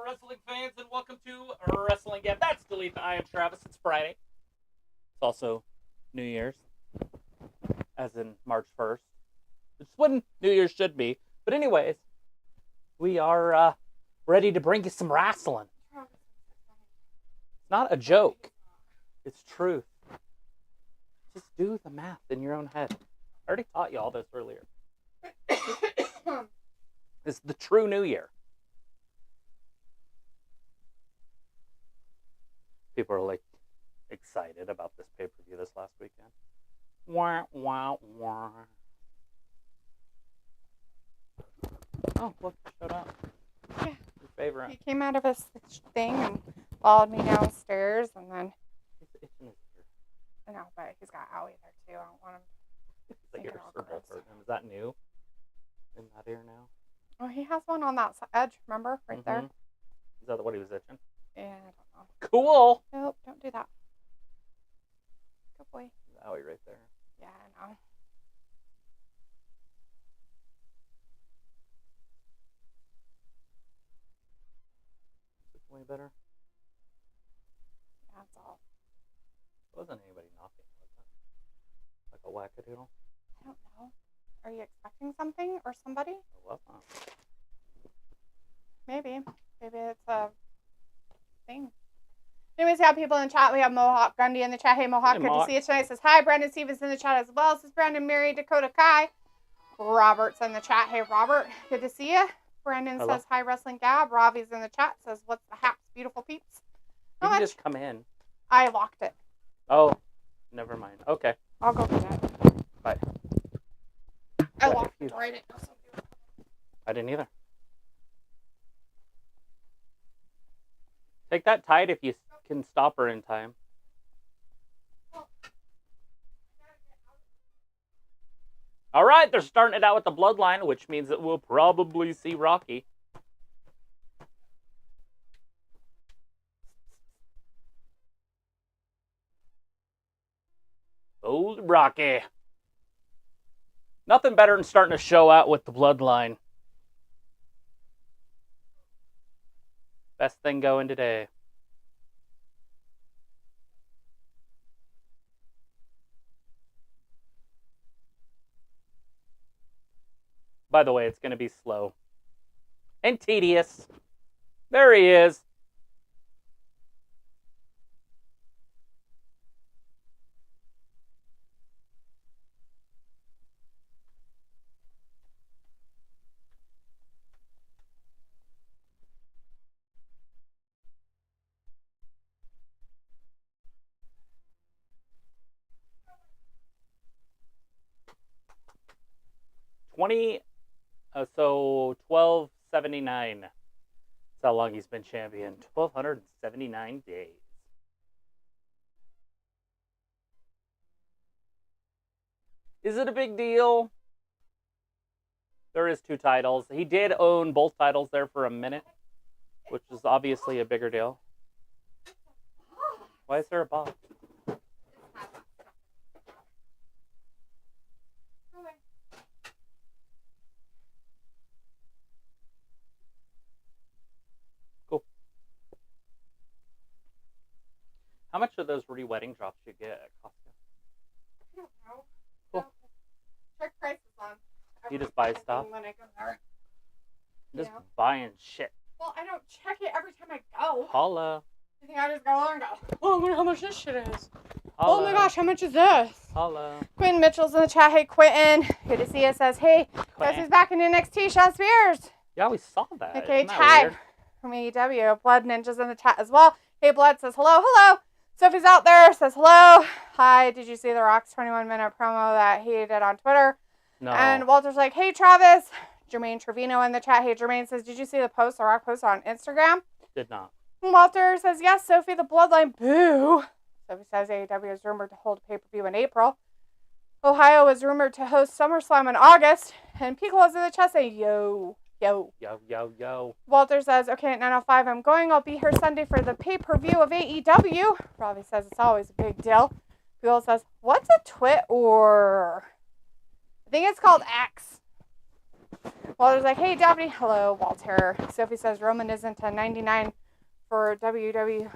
wrestling fans, and welcome to Wrestling Gab. That's Delete. I am Travis. It's Friday. It's also New Year's, as in March 1st. It's when New Year's should be. But anyways, we are ready to bring you some wrestling. It's not a joke. It's truth. Just do the math in your own head. I already taught you all this earlier. It's the true New Year. People are like excited about this pay-per-view this last weekend. Wah, wah, wah. Oh, look, it showed up. Yeah. Your favorite. He came out of his thing and followed me downstairs, and then... He's itching his ear. I know, but he's got Owie there, too. I don't want him... The ears are both hurting. Is that new? In that ear now? Oh, he has one on that edge, remember? Right there. Is that what he was itching? Yeah, I don't know. Cool! Nope, don't do that. Good boy. Owie right there. Yeah, I know. Is it way better? Yeah, that's all. It wasn't anybody knocking, was it? Like a wackadoodle? I don't know. Are you expecting something or somebody? I love that. Maybe. Maybe it's a thing. Anyways, we have people in the chat. We have Mohawk Gundy in the chat. Hey, Mohawk, Hey, good Mohawk. to see you tonight. Says, hi, Brandon Stevens in the chat as well. Says, Brandon, Mary, Dakota Kai. Robert's in the chat. Hey, Robert, good to see you. Brandon Hello. says, hi, Wrestling Gab. Ravi's in the chat. Says, what's the haps, beautiful peeps? You How can much? just come in. I locked it. Oh, never mind. Okay, I'll go get it. bye. I Yeah, locked if it you- right in. Somebody- I didn't either. Take that tight if you can stop her in time. All right, they're starting it out with the bloodline, which means that we'll probably see Rocky. Old Rocky. Nothing better than starting a show out with the bloodline. Best thing going today. By the way, it's going to be slow and tedious. There he is. So 1279. That's how long he's been champion. 1279 days. Is it a big deal? There is 2 titles. He did own both titles there for a minute, which is obviously a bigger deal. Why is there a box? Cool. How much of those re-wedding drops you get at Costco? I don't know. Cool. Check prices on. You just buy stuff? When I go there. Just Yeah. buying shit. Well, I don't check it every time I go. Holla. I think I just go on and go, oh, I wonder how much this shit is. Holla. Oh my gosh, how much is this? Holla. Quentin Mitchell's in the chat. Hey, Quentin. Good to see you. Says, hey, guess who's back in NXT? Sean Spears. Yeah, we saw that. Okay, Isn't that Ty weird? from AEW. Blood Ninja's in the chat as well. Hey, Blood says, hello, hello. Sophie's out there. Says, hello. Hi, did you see The Rock's 21-minute promo that he did on Twitter? No. And Walter's like, hey, Travis. Jermaine Trevino in the chat. Hey, Jermaine says, did you see the post The Rock posted on Instagram? Did not. And Walter says, yes, Sophie, the Bloodline. Boo. Sophie says AEW is rumored to hold a pay-per-view in April. Ohio is rumored to host SummerSlam in August. And Piccolo's in the chat saying, yo, yo. Yo, yo, yo. Walter says, okay, at 9:05 I'm going. I'll be here Sunday for the pay-per-view of AEW. Robbie says it's always a big deal. Piccolo says, what's a twit or... I think it's called X. Walter's like, hey, Daphne. Hello, Walter. Sophie says Roman isn't a 99 for WWE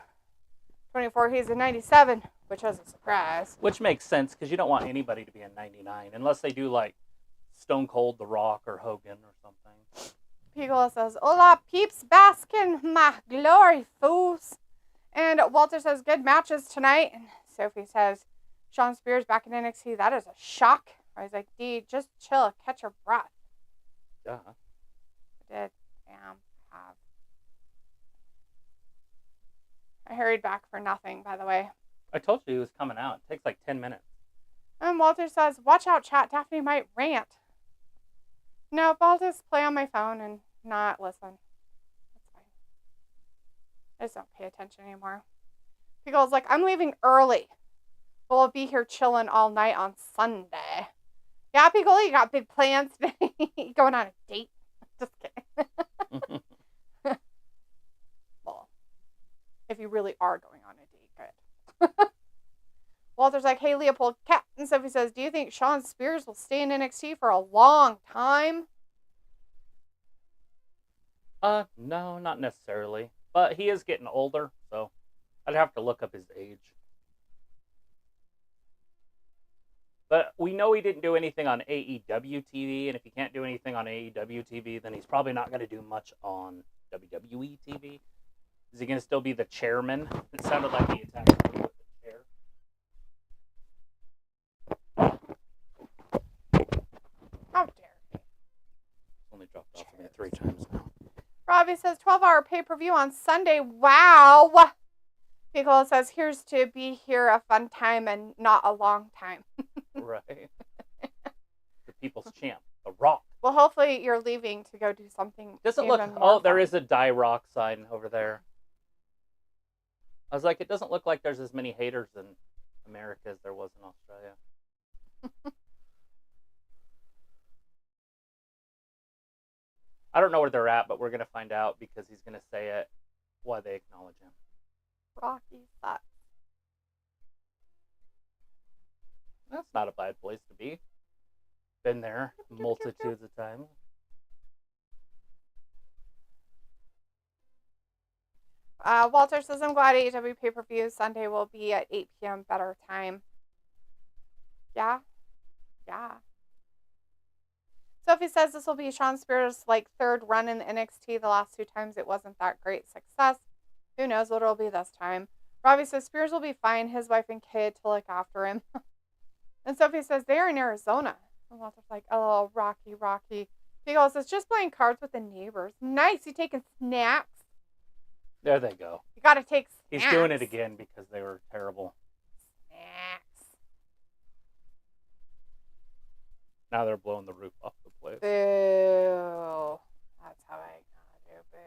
24. He's a 97, which was a surprise. Which makes sense, because you don't want anybody to be a 99, unless they do, like, Stone Cold, The Rock, or Hogan, or something. Piccolo says, hola, peeps, bask in my glory, fools. And Walter says, good matches tonight. And Sophie says, Shawn Spears back in NXT. That is a shock. I was like, D, just chill, catch your breath. Yeah. I did. Damn. I hurried back for nothing, by the way. I told you he was coming out. It takes like 10 minutes. And Walter says, watch out, chat. Daphne might rant. No, I'll just play on my phone and not listen. That's fine. I just don't pay attention anymore. Pickle's like, I'm leaving early. We'll be here chilling all night on Sunday. Yeah, Pickle, you got big plans today. Going on a date? Just kidding. Well, if you really are going on a date, good. Walter's like, hey, Leopold, Cat. And Sophie says, do you think Shawn Spears will stay in NXT for a long time? No, not necessarily. But he is getting older, so I'd have to look up his age. But we know he didn't do anything on AEW TV, and if he can't do anything on AEW TV, then he's probably not going to do much on WWE TV. Is he going to still be the chairman? It sounded like he attacked him with the chair. How dare he? Only dropped off of me 3 times now. Robbie says 12-hour pay-per-view on Sunday. Wow. Piccolo says, here's to be here a fun time and not a long time. Right. The people's champ, The Rock. Well, hopefully you're leaving to go do something. Does it look... Oh, there is a Die Rock sign over there. I was like, it doesn't look like there's as many haters in America as there was in Australia. I don't know where they're at, but we're going to find out because he's going to say it while they acknowledge him. Rocky sucks. That's not a bad place to be. Been there multitudes of times. Walter says, I'm glad AEW pay-per-view Sunday will be at 8 p.m. better time. Yeah. Yeah. Sophie says this will be Shawn Spears' third run in NXT. The last 2 times it wasn't that great success. Who knows what it'll be this time. Robbie says Spears will be fine. His wife and kid to look after him. And Sophie says they're in Arizona. And Walter's like, oh, Rocky. He goes, it's just playing cards with the neighbors. Nice. You taking snacks? There they go. You got to take snacks. He's doing it again because they were terrible. Snacks. Now they're blowing the roof off the place. Boo. That's how I gotta do boo.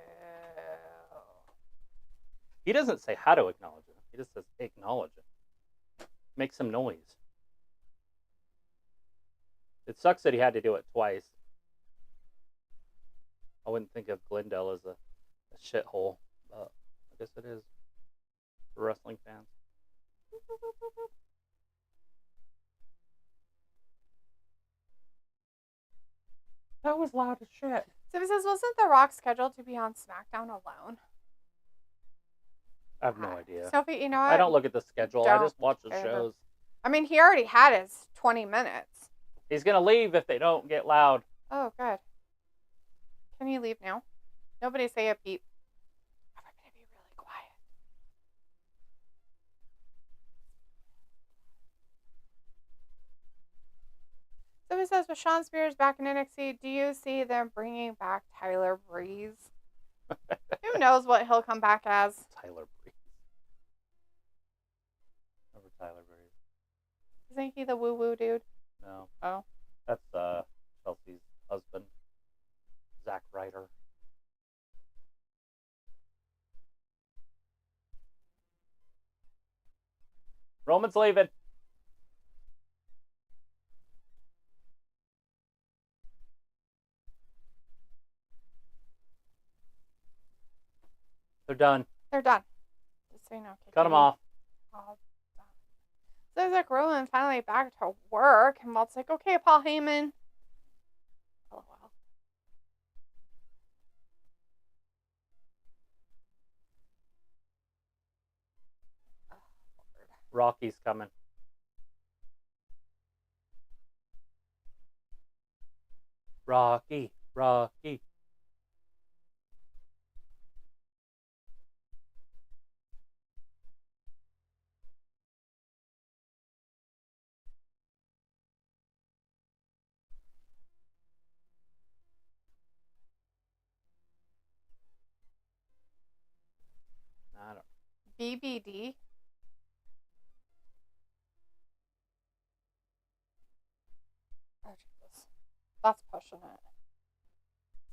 He doesn't say how to acknowledge it. He just says acknowledge it. Make some noise. It sucks that he had to do it twice. I wouldn't think of Glendale as a shithole, but I guess it is for wrestling fans. That was loud as shit. So he says, wasn't The Rock scheduled to be on SmackDown alone? I have no idea. Sophie, you know what? I don't look at the schedule. I just watch the shows. I mean, he already had his 20 minutes. He's going to leave if they don't get loud. Oh, good. Can you leave now? Nobody say a beep. I'm going to be really quiet. So he says, with Shawn Spears back in NXT, do you see them bringing back Tyler Breeze? Who knows what he'll come back as? Tyler Breeze. Remember Tyler Breeze? Isn't he the woo-woo dude? No. Oh. That's Chelsea's husband, Zack Ryder. Roman's leaving. They're done. They're done. Just so you know. Cut them off. All done. So there's like Roland finally back to work, and Walt's like, okay, Paul Heyman. LOL. Rocky's coming. Rocky. I don't. BBD. Oh, Jesus. That's pushing it.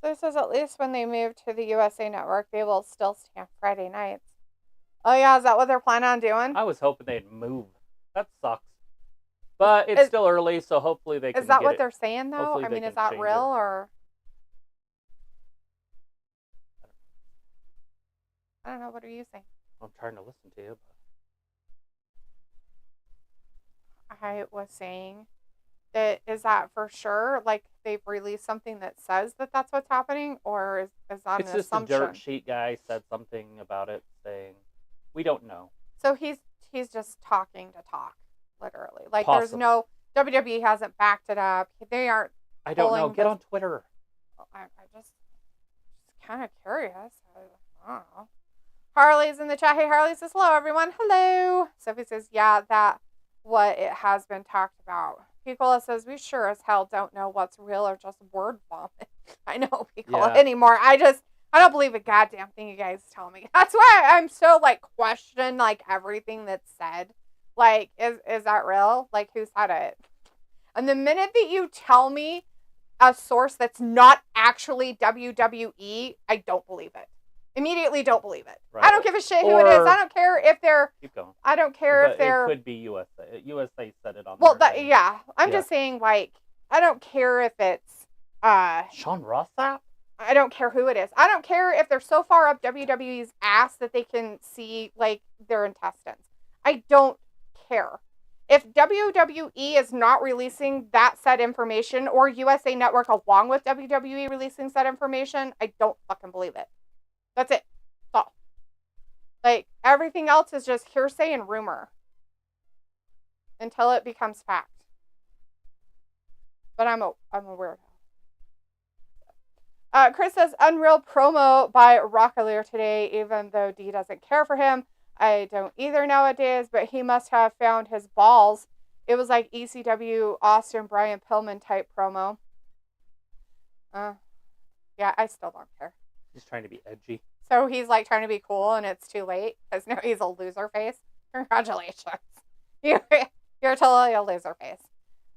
So it says at least when they move to the USA Network, they will still stand Friday nights. Oh, yeah. Is that what they're planning on doing? I was hoping they'd move. That sucks. But it's still early, so hopefully they can. Is that what they're saying, though? Hopefully I mean, they is can that change real it. or? I don't know. What are you saying? I'm trying to listen to you. But... I was saying that is that for sure? Like they've released something that says that that's what's happening, or is that it's an just assumption? a dirt sheet guy said something about it, saying we don't know. So he's just talking to talk, literally. Like Possibly. There's no WWE hasn't backed it up. They aren't. I don't know. Get on Twitter. I'm just kind of curious. I don't know. Harley's in the chat. Hey, Harley says hello, everyone. Hello. Sophie says, yeah, that what it has been talked about. Piccola says, we sure as hell don't know what's real or just word vomit. I know Piccola anymore. I don't believe a goddamn thing you guys tell me. That's why I'm so question everything that's said. Is that real? Who said it? And the minute that you tell me a source that's not actually WWE, I don't believe it. Immediately don't believe it. Right. I don't give a shit who it is. I don't care if they're... Keep going. I don't care if they're... It could be USA. USA said it on yeah. I'm just saying, I don't care if it's... Sean Ross app? I don't care who it is. I don't care if they're so far up WWE's ass that they can see, their intestines. I don't care. If WWE is not releasing that said information, or USA Network along with WWE releasing said information, I don't fucking believe it. That's it. That's all. Everything else is just hearsay and rumor. Until it becomes fact. But I'm a weirdo. Chris says, unreal promo by Rock earlier today, even though D doesn't care for him. I don't either nowadays, but he must have found his balls. It was like ECW Austin Brian Pillman type promo. Yeah, I still don't care. He's trying to be edgy. So he's trying to be cool and it's too late because now he's a loser face. Congratulations. You're totally a loser face.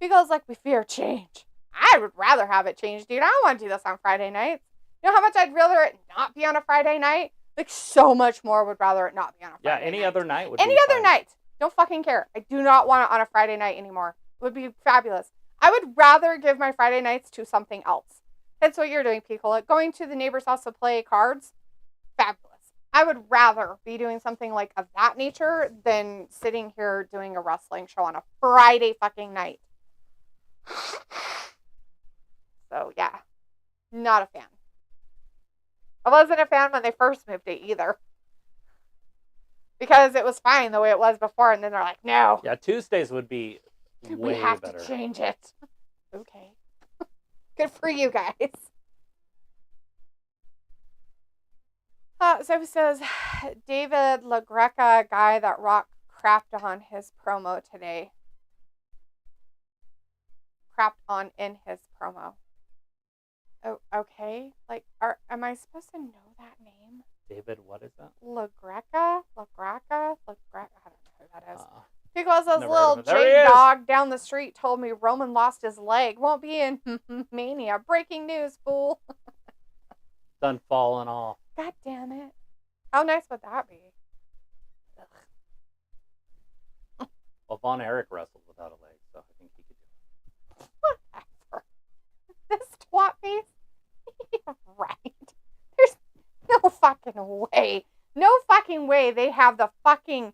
Because we fear change. I would rather have it change, dude. I don't want to do this on Friday nights. You know how much I'd rather it not be on a Friday night? So much more would rather it not be on a Friday night. Yeah, any other night would be Any other night. Don't fucking care. I do not want it on a Friday night anymore. It would be fabulous. I would rather give my Friday nights to something else. That's what you're doing, people. Going to the neighbor's house to play cards, fabulous. I would rather be doing something of that nature than sitting here doing a wrestling show on a Friday fucking night. So, yeah. Not a fan. I wasn't a fan when they first moved it either. Because it was fine the way it was before, and then they're like, no. Yeah, Tuesdays would be way better. We have to change it. Okay. Good for you guys. So he says, David LaGreca, guy that Rock crapped on his promo today. Crapped on in his promo. Oh, okay. Am I supposed to know that name? David, what is that? LaGreca? I don't know who that is. Because this little J dog down the street told me Roman lost his leg. Won't be in Mania. Breaking news, fool. Done falling off. God damn it. How nice would that be? Well, Von Erich wrestled without a leg, so I think he could do it. Whatever. This twat face? Right. There's no fucking way. No fucking way they have the fucking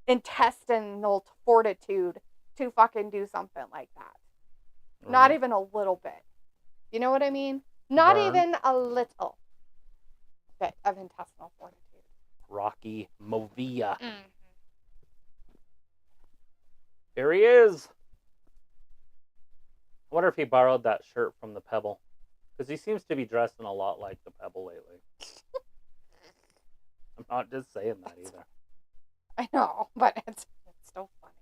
intestinal fortitude to fucking do something like that. Right. Not even a little bit. You know what I mean? Not even a little bit of intestinal fortitude. Rocky Movia. Mm-hmm. Here he is. I wonder if he borrowed that shirt from the Pebble. Because he seems to be dressing a lot like the Pebble lately. I'm not just saying that either. I know, but it's still funny.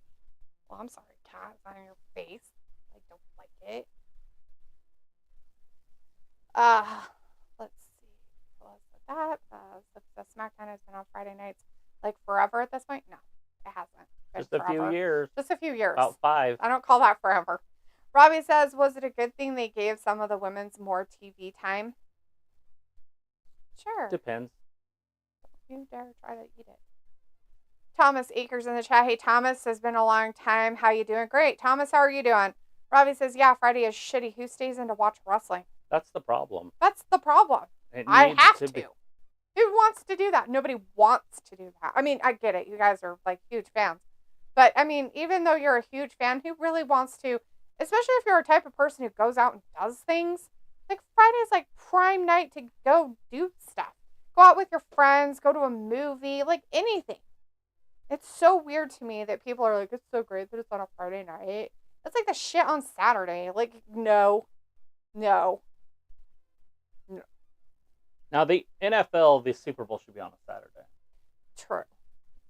Well, I'm sorry, cat. It's on your face. I don't like it. Let's see. What was that? The SmackDown has been on Friday nights like forever at this point? No, it hasn't. Just a few years. Just a few years. About 5. I don't call that forever. Robbie says, was it a good thing they gave some of the women's more TV time? Sure. Depends. Don't you dare try to eat it. Thomas Akers in the chat. Hey, Thomas, has been a long time. How you doing? Great. Thomas, how are you doing? Robbie says, yeah, Friday is shitty. Who stays in to watch wrestling? That's the problem. That's the problem. I have to. Who wants to do that? Nobody wants to do that. I mean, I get it. You guys are like huge fans. But I mean, even though you're a huge fan, who really wants to, especially if you're a type of person who goes out and does things, like Friday's like prime night to go do stuff. Go out with your friends, go to a movie, like anything. It's so weird to me that people are like, it's so great that it's on a Friday night. It's like the shit on Saturday. Like, no. Now, the NFL, the Super Bowl should be on a Saturday. True.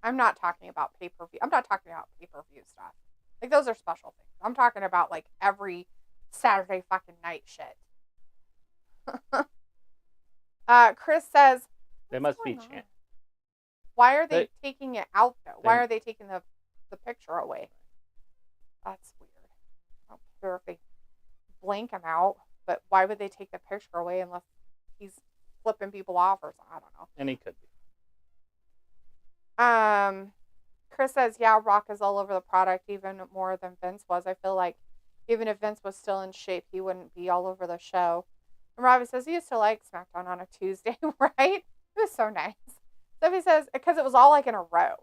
I'm not talking about pay-per-view. I'm not talking about pay-per-view stuff. Like, those are special things. I'm talking about, like, every Saturday fucking night shit. Chris says... They must be chant. Why are they taking it out, though? Why are they taking the picture away? That's weird. I don't care if they blank him out, but why would they take the picture away unless he's flipping people off or something? I don't know. And he could be. Chris says, yeah, Rock is all over the product even more than Vince was. I feel like even if Vince was still in shape, he wouldn't be all over the show. And Robbie says he used to like SmackDown on a Tuesday, right? It was so nice. Sophie says, because it was all like in a row.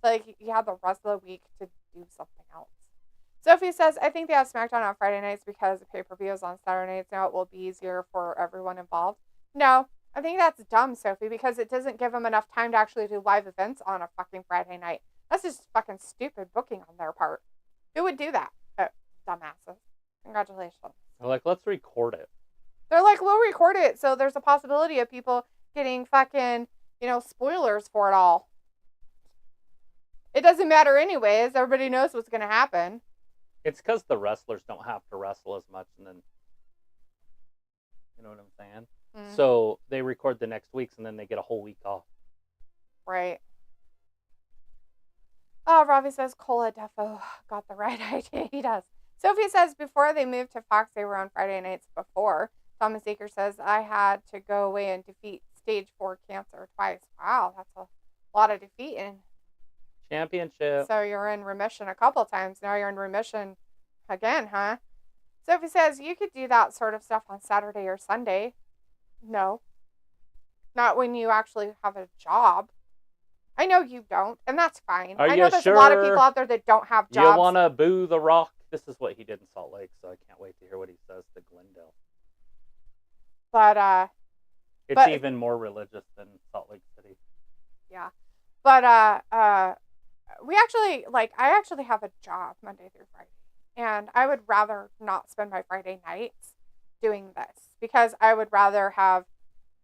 Like you had the rest of the week to do something else. Sophie says, I think they have SmackDown on Friday nights because the pay-per-view is on Saturday nights now. It will be easier for everyone involved. No, I think that's dumb, Sophie, because it doesn't give them enough time to actually do live events on a fucking Friday night. That's just fucking stupid booking on their part. Who would do that? Oh, dumbasses. Congratulations. They're like, let's record it. They're like, we'll record it. So there's a possibility of people getting fucking, spoilers for it all. It doesn't matter anyways. Everybody knows what's going to happen. It's because the wrestlers don't have to wrestle as much, and then, you know what I'm saying? Mm-hmm. So they record the next weeks, and then they get a whole week off. Right. Oh, Robbie says Cola defo got the right idea. He does. Sophie says before they moved to Fox, they were on Friday nights before. Thomas Aker says, I had to go away and defeat stage 4 cancer twice. Wow, that's a lot of defeating. Championship. So you're in remission a couple times. Now you're in remission again, huh? Sophie says you could do that sort of stuff on Saturday or Sunday. No. Not when you actually have a job. I know you don't, and that's fine. I know there's a lot of people out there that don't have jobs. You want to boo The Rock? This is what he did in Salt Lake, so I can't wait to hear what he says to Glendale. But, it's even more religious than Salt Lake City. Yeah. But, I actually have a job Monday through Friday. And I would rather not spend my Friday nights doing this. Because I would rather have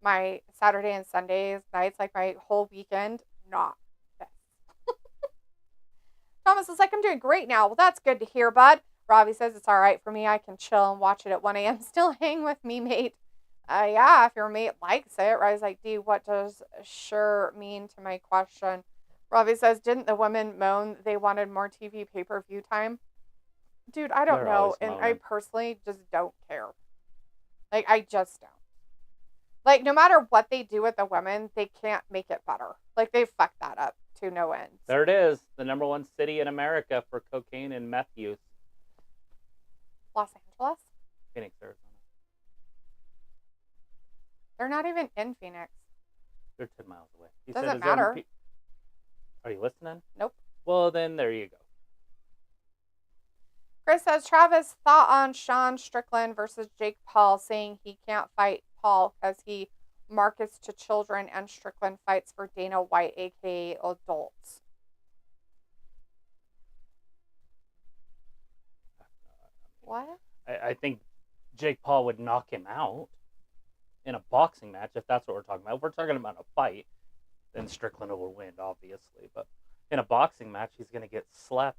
my Saturday and Sundays nights, like my whole weekend, not this. Thomas is like, I'm doing great now. Well, that's good to hear, bud. Robbie says it's all right for me. I can chill and watch it at 1 a.m. Still hang with me, mate. Yeah, if your mate likes it. Robbie's like, D, what does sure mean to my question? Robbie says, didn't the women moan they wanted more TV pay-per-view time? Dude, I don't know. And I personally just don't care. Like, I just don't. Like, no matter what they do with the women, they can't make it better. Like, they fucked that up to no end. There it is. The #1 city in America for cocaine and meth use. Los Angeles? Phoenix, Arizona. They're not even in Phoenix. They're 10 miles away. Doesn't matter. Are you listening? Nope. Well, then there you go. Chris says, Travis, thought on Sean Strickland versus Jake Paul, saying he can't fight Paul because he markets to children and Strickland fights for Dana White, a.k.a. adults. What? I think Jake Paul would knock him out in a boxing match, if that's what we're talking about. If we're talking about a fight, then Strickland will win, obviously. But in a boxing match, he's going to get slapped.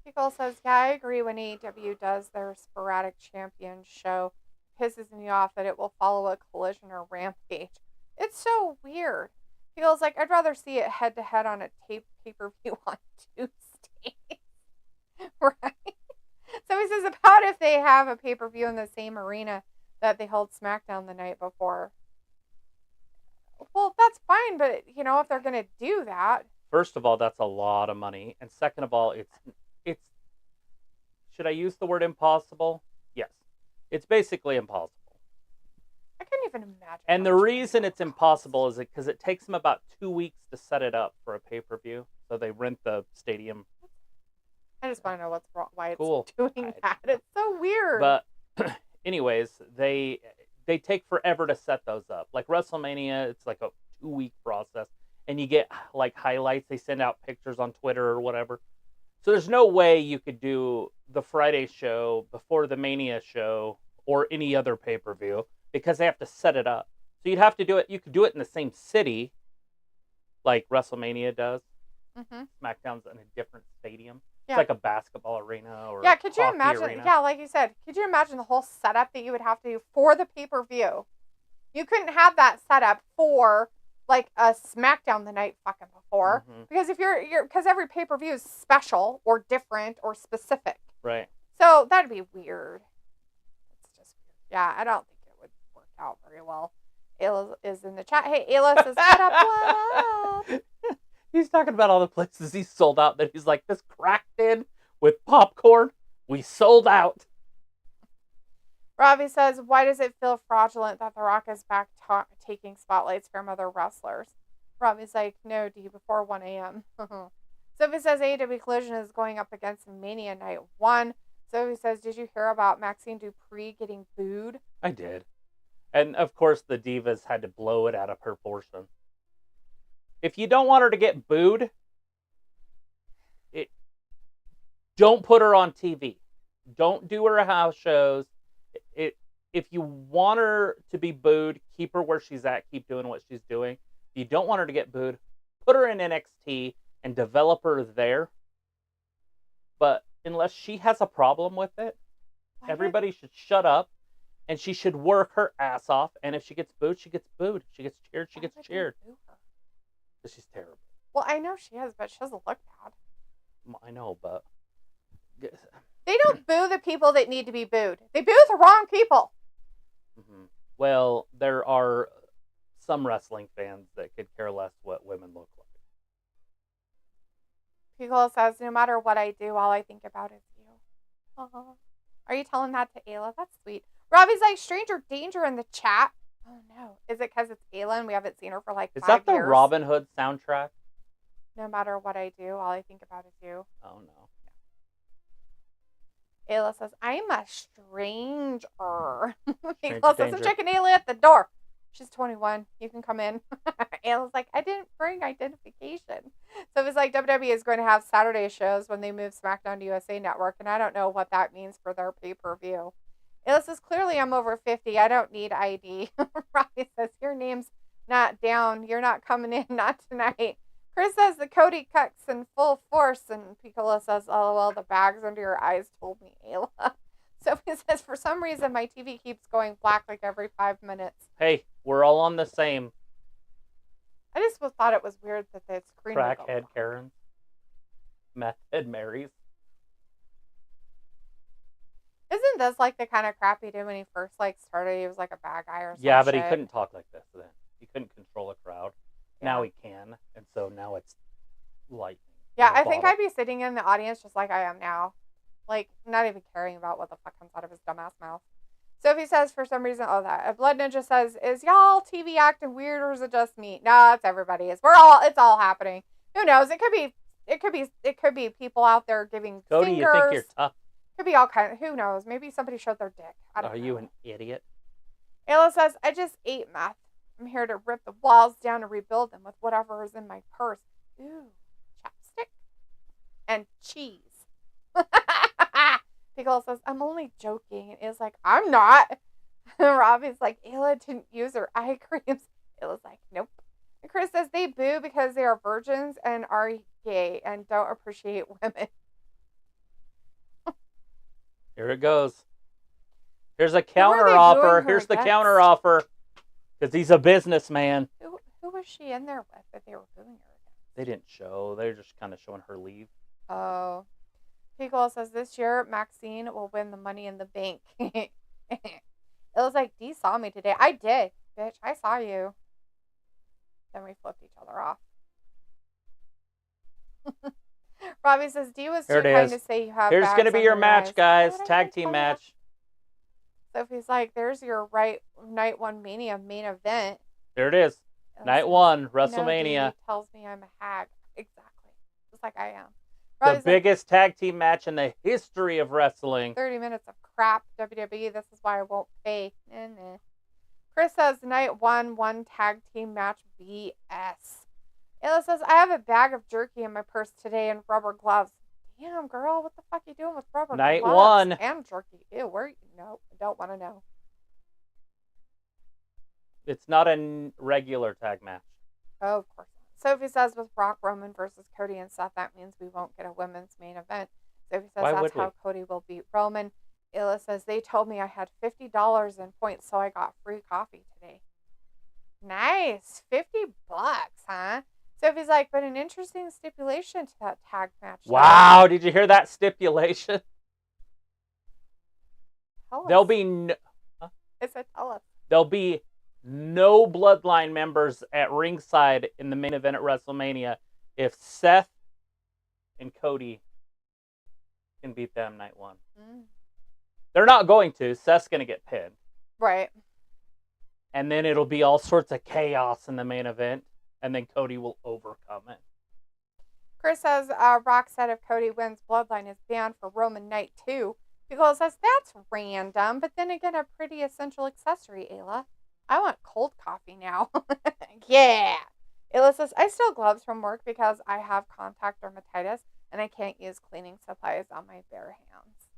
Pickle says, yeah, I agree when AEW does their sporadic champion show. Pisses me off that it will follow a Collision or Rampage. It's so weird. Pickle's like, I'd rather see it head-to-head on a pay-per-view on Tuesday. Right? So he says, about if they have a pay-per-view in the same arena that they hold SmackDown the night before. Well, that's fine, but, if they're going to do that. First of all, that's a lot of money. And second of all, it's should I use the word impossible? Yes. It's basically impossible. I couldn't even imagine. And the reason it's impossible is because it takes them about 2 weeks to set it up for a pay-per-view. So they rent the stadium. I just want to know what's wrong, why it's Cool. doing that. It's so weird. But anyways, they take forever to set those up. Like WrestleMania, it's like a 2-week process. And you get like highlights. They send out pictures on Twitter or whatever. So there's no way you could do the Friday show before the Mania show or any other pay-per-view because they have to set it up. So you'd have to do it. You could do it in the same city like WrestleMania does. Mm-hmm. SmackDown's in a different stadium. Yeah. It's like a basketball arena or yeah, could you hockey imagine? arena. Yeah, like you said, could you imagine the whole setup that you would have to do for the pay-per-view? You couldn't have that setup for like a SmackDown the night fucking before, because if because every pay-per-view is special or different or specific. Right. So that'd be weird. It's just weird. Yeah, I don't think it would work out very well. Ayla is in the chat. Hey, Ayla says, what up? He's talking about all the places he sold out that he's like, this cracked in with popcorn. We sold out. Robbie says, why does it feel fraudulent that The Rock is back taking spotlights from other wrestlers? Robbie's like, no, D, before 1 a.m. Sophie says AEW Collision is going up against Mania Night 1. Sophie says, did you hear about Maxine Dupree getting booed? I did. And, of course, the Divas had to blow it out of proportion. If you don't want her to get booed, don't put her on TV. Don't do her house shows. If you want her to be booed, keep her where she's at. Keep doing what she's doing. If you don't want her to get booed, put her in NXT and develop her there. But unless she has a problem with it, everybody should shut up. And she should work her ass off. And if she gets booed, she gets booed. If she gets cheered, she gets cheered. Because she's terrible. Well, I know she is, but she doesn't look bad. I know, but... They don't boo the people that need to be booed. They boo the wrong people. Mm-hmm. Well, there are some wrestling fans that could care less what women look like. Piccolo says, no matter what I do, all I think about is you. Uh-huh. Are you telling that to Ayla? That's sweet. Robbie's like, stranger danger in the chat. Oh, no. Is it because it's Ayla and we haven't seen her for like 5 years? Is that the Robin Hood soundtrack? No matter what I do, all I think about is you. Oh, no. Ayla says, I'm a stranger. Stranger Ayla says, I'm checking Ayla at the door. She's 21. You can come in. Ayla's like, I didn't bring identification. So it was like WWE is going to have Saturday shows when they move SmackDown to USA Network, and I don't know what that means for their pay-per-view. Ayla says, clearly I'm over 50. I don't need ID. Robbie says, your name's not down. You're not coming in. Not tonight. Chris says the Cody cuts in full force, and Piccolo says, LOL, the bags under your eyes told me, Ayla. Sophie says, for some reason, my TV keeps going black like every 5 minutes. Hey, we're all on the same. I just thought it was weird that the screen would go Crackhead black. Karens. Meth head Marys. Isn't this like the kind of crap he did when he first like started? He was like a bad guy or something. Yeah, but he couldn't talk like this then. He couldn't control a crowd. Yeah. Now he can, and so now it's lightning. Yeah, I think I'd be sitting in the audience just like I am now. Like, not even caring about what the fuck comes out of his dumbass mouth. Sophie says, for some reason, Blood Ninja says, is y'all TV acting weird or is it just me? No, it's everybody. It's all happening. Who knows? It could be people out there giving Cody, fingers. you think you're tough? Could be all kind of, who knows? Maybe somebody showed their dick. I don't know. Are you an idiot? Ayla says, I just ate meth. I'm here to rip the walls down and rebuild them with whatever is in my purse. Ooh, chapstick and cheese. Pickle says, I'm only joking. And Ayla's like, I'm not. And Robbie's like, Ayla didn't use her eye creams. Ayla's like, nope. And Chris says they boo because they are virgins and are gay and don't appreciate women. Here it goes. Here's a Who are counter they booing offer. her Here's the against? counter offer. Because he's a businessman. Who was she in there with that they were booing her against? They didn't show. They're just kind of showing her leave. Oh. Pickle says this year Maxine will win the Money in the Bank. It was like, Dee saw me today. I did, bitch. I saw you. Then we flipped each other off. Robbie says, Dee was too kind to say you have Here's bags going to be on your match, eyes. guys. What did I Tag say, team Tonya? match. Sophie's like, there's your right night one Mania main event. There it is. And Night says, one, No, WrestleMania. Dee tells me I'm a hag. Exactly. Just like I am. The Robbie's like, biggest tag team match in the history of wrestling. 30 minutes of crap, WWE. This is why I won't pay. Nah. Chris says, night one tag team match BS. Ayla says, I have a bag of jerky in my purse today and rubber gloves. Damn, girl, what the fuck are you doing with rubber Night gloves one. and jerky? Ew, where? No, I don't want to know. It's not a regular tag match. Oh, of course not. Sophie says, with Brock Roman versus Cody and Seth, that means we won't get a women's main event. Sophie says, Why that's would we? how Cody will beat Roman. Ayla says, they told me I had $50 in points, so I got free coffee today. Nice. $50, huh? Sophie's like, but an interesting stipulation to that tag match. Wow, did you hear that stipulation? Tell us. There'll be no, I said, tell us. there'll be no bloodline members at ringside in the main event at WrestleMania if Seth and Cody can beat them night one. They're not going to. Seth's going to get pinned. Right. And then it'll be all sorts of chaos in the main event. And then Cody will overcome it. Chris says, Rock said if Cody wins, Bloodline is banned for Roman Night 2. Because says, that's random. But then again, a pretty essential accessory, Ayla. I want cold coffee now. Yeah. Ayla says, I steal gloves from work because I have contact dermatitis and I can't use cleaning supplies on my bare hands.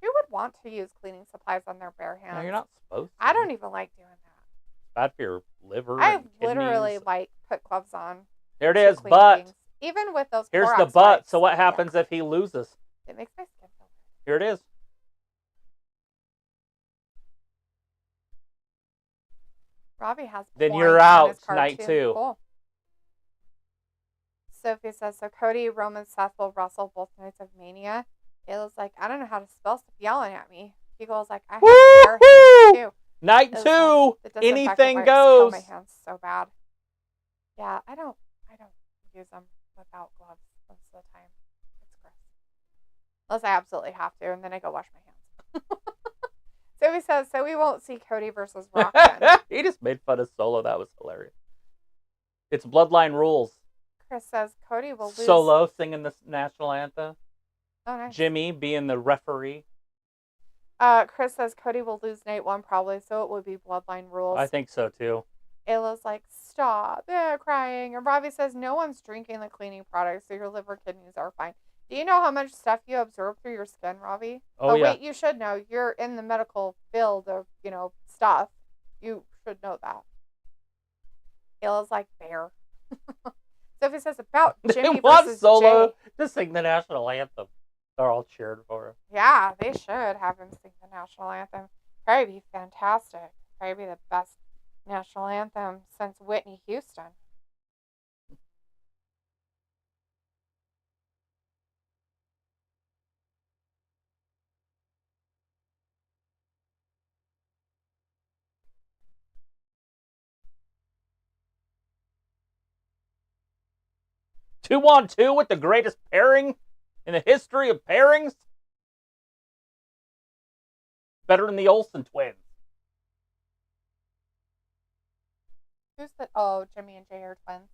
Who would want to use cleaning supplies on their bare hands? No, you're not supposed to. I don't even like doing that. Bad for your liver. I and literally kidneys. put gloves on. There it to is, clean but things. Even with those here's Clorox the but. wipes. So what happens Yeah. if he loses? It makes my skin feel weird. Here it is. Robbie has Then points you're on out, his card, night too. 2. Cool. Sophie says, so Cody, Roman, Seth will wrestle both nights of Mania. Ayla's like, I don't know how to spell, stop yelling at me. He goes like, I have bare hands too. Night Ayla's 2. like, the disinfectant Anything wipes goes. kill my hands so bad. Yeah, I don't use them without gloves most of the time. It's gross. Unless I absolutely have to, and then I go wash my hands. Sophie says, so we won't see Cody versus Rock then. He just made fun of Solo. That was hilarious. It's Bloodline rules. Chris says Cody will lose. Solo singing the national anthem. Oh, nice. Jimmy being the referee. Chris says Cody will lose night 1 probably, so it would be Bloodline rules. I think so too. Ayla's like, stop, crying. And Robbie says, no one's drinking the cleaning products, so your liver kidneys are fine. Do you know how much stuff you absorb through your skin, Robbie? Oh, yeah. Wait, you should know. You're in the medical field of, stuff. You should know that. Ayla's like, bear. Sophie says, about Jimmy They want versus Solo Jay. to sing the national anthem. They're all cheered for him. Yeah, they should have him sing the national anthem. Probably be fantastic. Probably be the best national anthem since Whitney Houston. Two on two with the greatest pairing in the history of pairings. Better than the Olsen twins. Who's the? Oh, Jimmy and Jay are twins.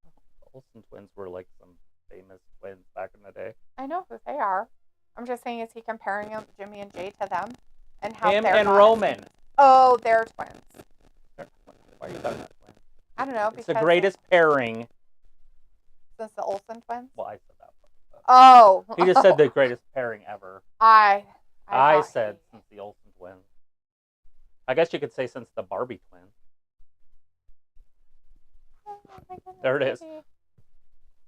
The Olsen twins were like some famous twins back in the day. I know who they are. I'm just saying, is he comparing Jimmy and Jay to them? And how Him they're and not? Roman. Oh, they're twins. Why are you talking about twins? I don't know. It's the greatest pairing. Since the Olsen twins? Well, I said that. Oh. He just said the greatest pairing ever. I said since the Olsen twins. I guess you could say since the Barbie twins. Oh, my goodness, There it is. baby.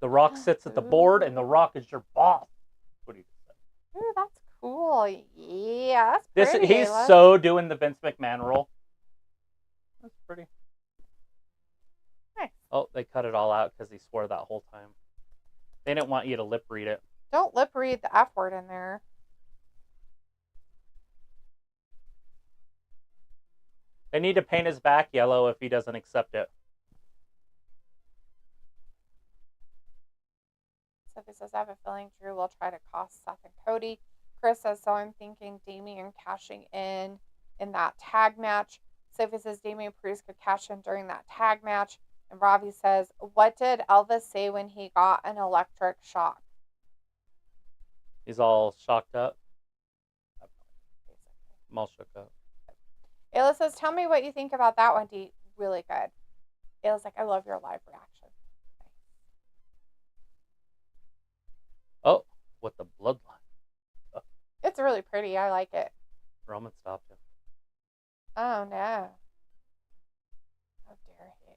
The Rock sits at the board, and The Rock is your boss. What do you say? Ooh, that's cool. Yeah, that's pretty. He's so doing the Vince McMahon role. That's pretty. Nice. Oh, they cut it all out because he swore that whole time. They didn't want you to lip read it. Don't lip read the F word in there. They need to paint his back yellow if he doesn't accept it. Sophie says, I have a feeling Drew will try to cost Seth and Cody. Chris says, so I'm thinking Damian cashing in that tag match. Sophie says Damian Priest could cash in during that tag match. And Ravi says, what did Elvis say when he got an electric shock? He's all shocked up. I'm all shook up. Ayla says, tell me what you think about that one, Dee. Really good. Ayla's like, I love your live reaction. Oh, with the bloodline. Oh. It's really pretty. I like it. Roman stopped him. Oh, no. How dare he?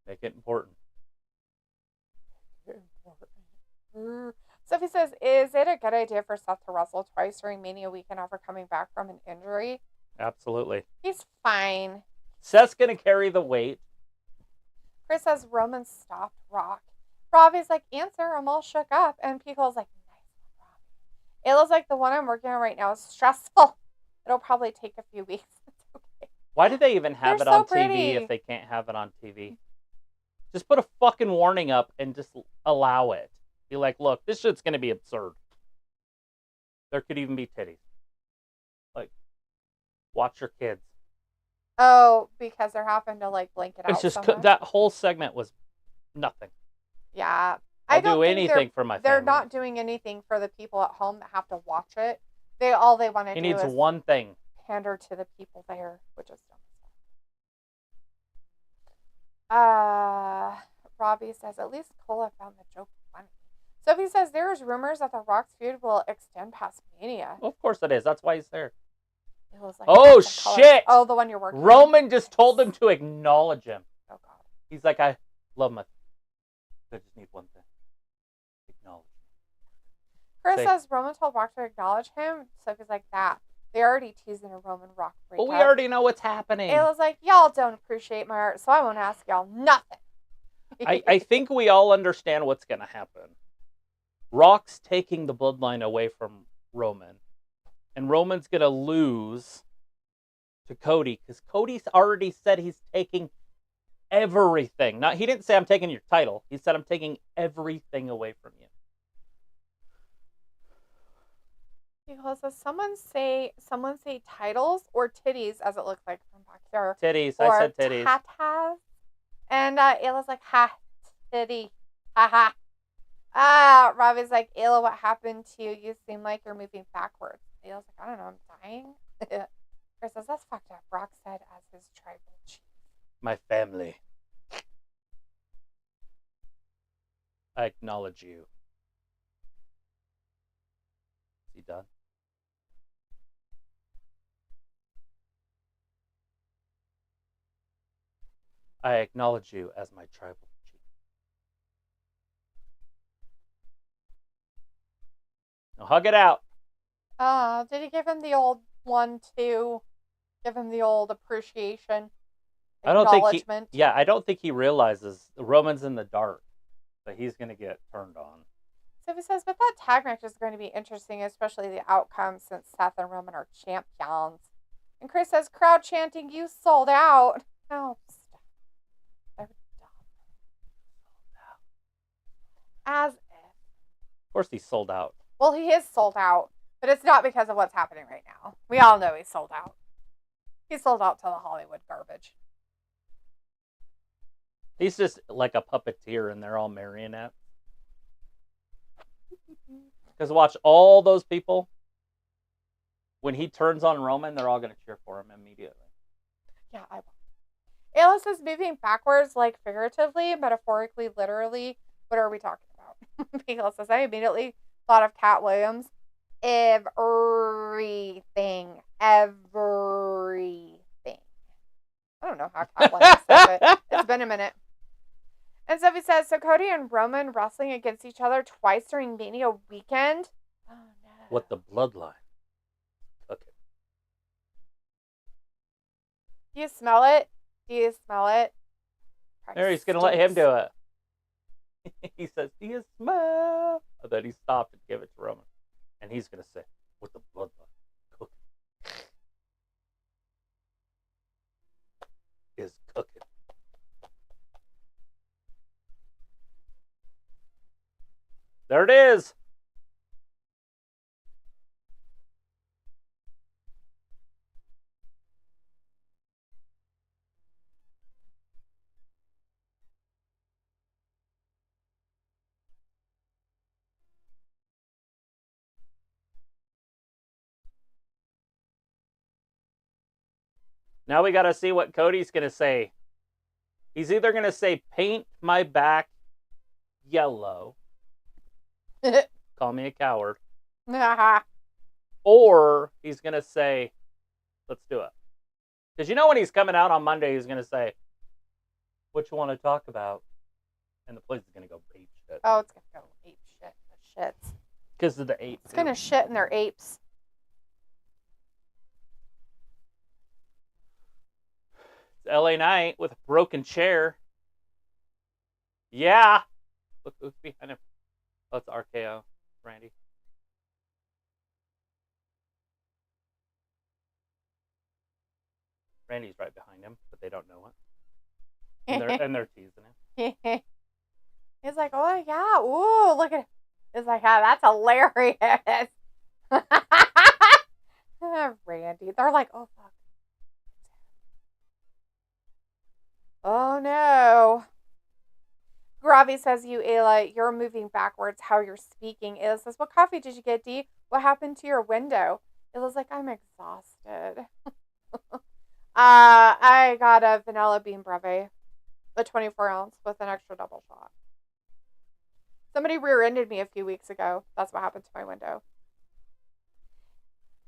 Make it important. Sophie says, is it a good idea for Seth to wrestle twice during Mania weekend after coming back from an injury? Absolutely. He's fine. Seth's going to carry the weight. Chris says Roman stopped Rock. Ravi's like, answer, I'm all shook up. And Pico's like, nice one, Ravi. Ayla's like, the one I'm working on right now is stressful. It'll probably take a few weeks. It's okay. Why do they even have They're it on so TV pretty. if they can't have it on TV? Just put a fucking warning up and just allow it. Be like, look, this shit's going to be absurd. There could even be titties. Like, watch your kids. Oh, because they're having to like blank it out. It's just somewhere. that whole segment was nothing. Yeah. I'll I don't do think anything for my family. They're not doing anything for the people at home that have to watch it. All they want to do He needs is one thing. pander to the people there, which is dumb. Robbie says, at least Cola found the joke funny. Sophie says, there's rumors that the Rock's feud will extend past Mania. Well, of course it is. That's why he's there. It was like, Oh, colors. shit! Oh, the one you're working on. Roman just told him to acknowledge him. Oh, God. He's like, I love my... I just need one thing. Acknowledge. Chris Say- says Roman told Rock to acknowledge him. Sophie's like, that. They're already teasing a Roman Rock breakup. Well, we already know what's happening. Ayla's like, y'all don't appreciate my art, so I won't ask y'all nothing. I think we all understand what's going to happen. Rock's taking the bloodline away from Roman. And Roman's going to lose to Cody. Because Cody's already said he's taking everything. He didn't say I'm taking your title. He said I'm taking everything away from you. Because does someone say titles or titties, as it looks like from back here. Titties. Or I said titties. tatas. And Ayla's like, ha, titty. Ha ha. Robbie's like, Ayla, what happened to you? You seem like you're moving backwards. Ayla's like, I don't know, I'm dying. Chris says, that's fucked up. Rock said as his tribal chief. My family. I acknowledge you. Is he done? I acknowledge you as my tribal chief. Now hug it out. Did he give him the old 1-2? Give him the old appreciation? I don't think he. Acknowledgement? Yeah, I don't think he realizes Roman's in the dark, but he's gonna get turned on. So he says, but that tag match is going to be interesting, especially the outcome since Seth and Roman are champions. And Chris says, crowd chanting, you sold out. Oh, stop. They're dumb. As if. Of course, he's sold out. Well, he is sold out, but it's not because of what's happening right now. We all know he's sold out. He's sold out to the Hollywood garbage. He's just like a puppeteer, and they're all marionettes. Because watch, all those people, when he turns on Roman, they're all going to cheer for him immediately. Yeah, I will. Ayla says moving backwards, like figuratively, metaphorically, literally. What are we talking about? Ayla says, I immediately thought of Cat Williams. Everything. Everything. I don't know how Cat Williams says it. It's been a minute. And Sophie says, so Cody and Roman wrestling against each other twice during Mania weekend? Oh, no. What the bloodline? Okay. Do you smell it? Do you smell it? There, he's going to let him do it. He says, do you smell? And then he stopped and gave it to Roman. And he's going to say, what the bloodline cooking is cooking. There it is. Now we got to see what Cody's going to say. He's either going to say, paint my back yellow. Call me a coward. Or he's going to say, let's do it. Because you know when he's coming out on Monday, he's going to say, what you want to talk about? And the place is going to go ape shit. Oh, it's going to go ape shit. The shits. Because of the ape. It's going to shit in their apes. It's LA Knight with a broken chair. Yeah. Look who's behind him. Oh, it's RKO. Randy. Randy's right behind him, but they don't know it. And they're teasing him. He's like, oh, yeah. Ooh, look at it. He's like, oh, that's hilarious. Randy. They're like, oh, fuck. Oh, no. Gravi says, you, Ayla, you're moving backwards how you're speaking. Ayla says, what coffee did you get, Dee? What happened to your window? Ayla's like, I'm exhausted. I got a vanilla bean breve, a 24-ounce with an extra double shot. Somebody rear-ended me a few weeks ago. That's what happened to my window.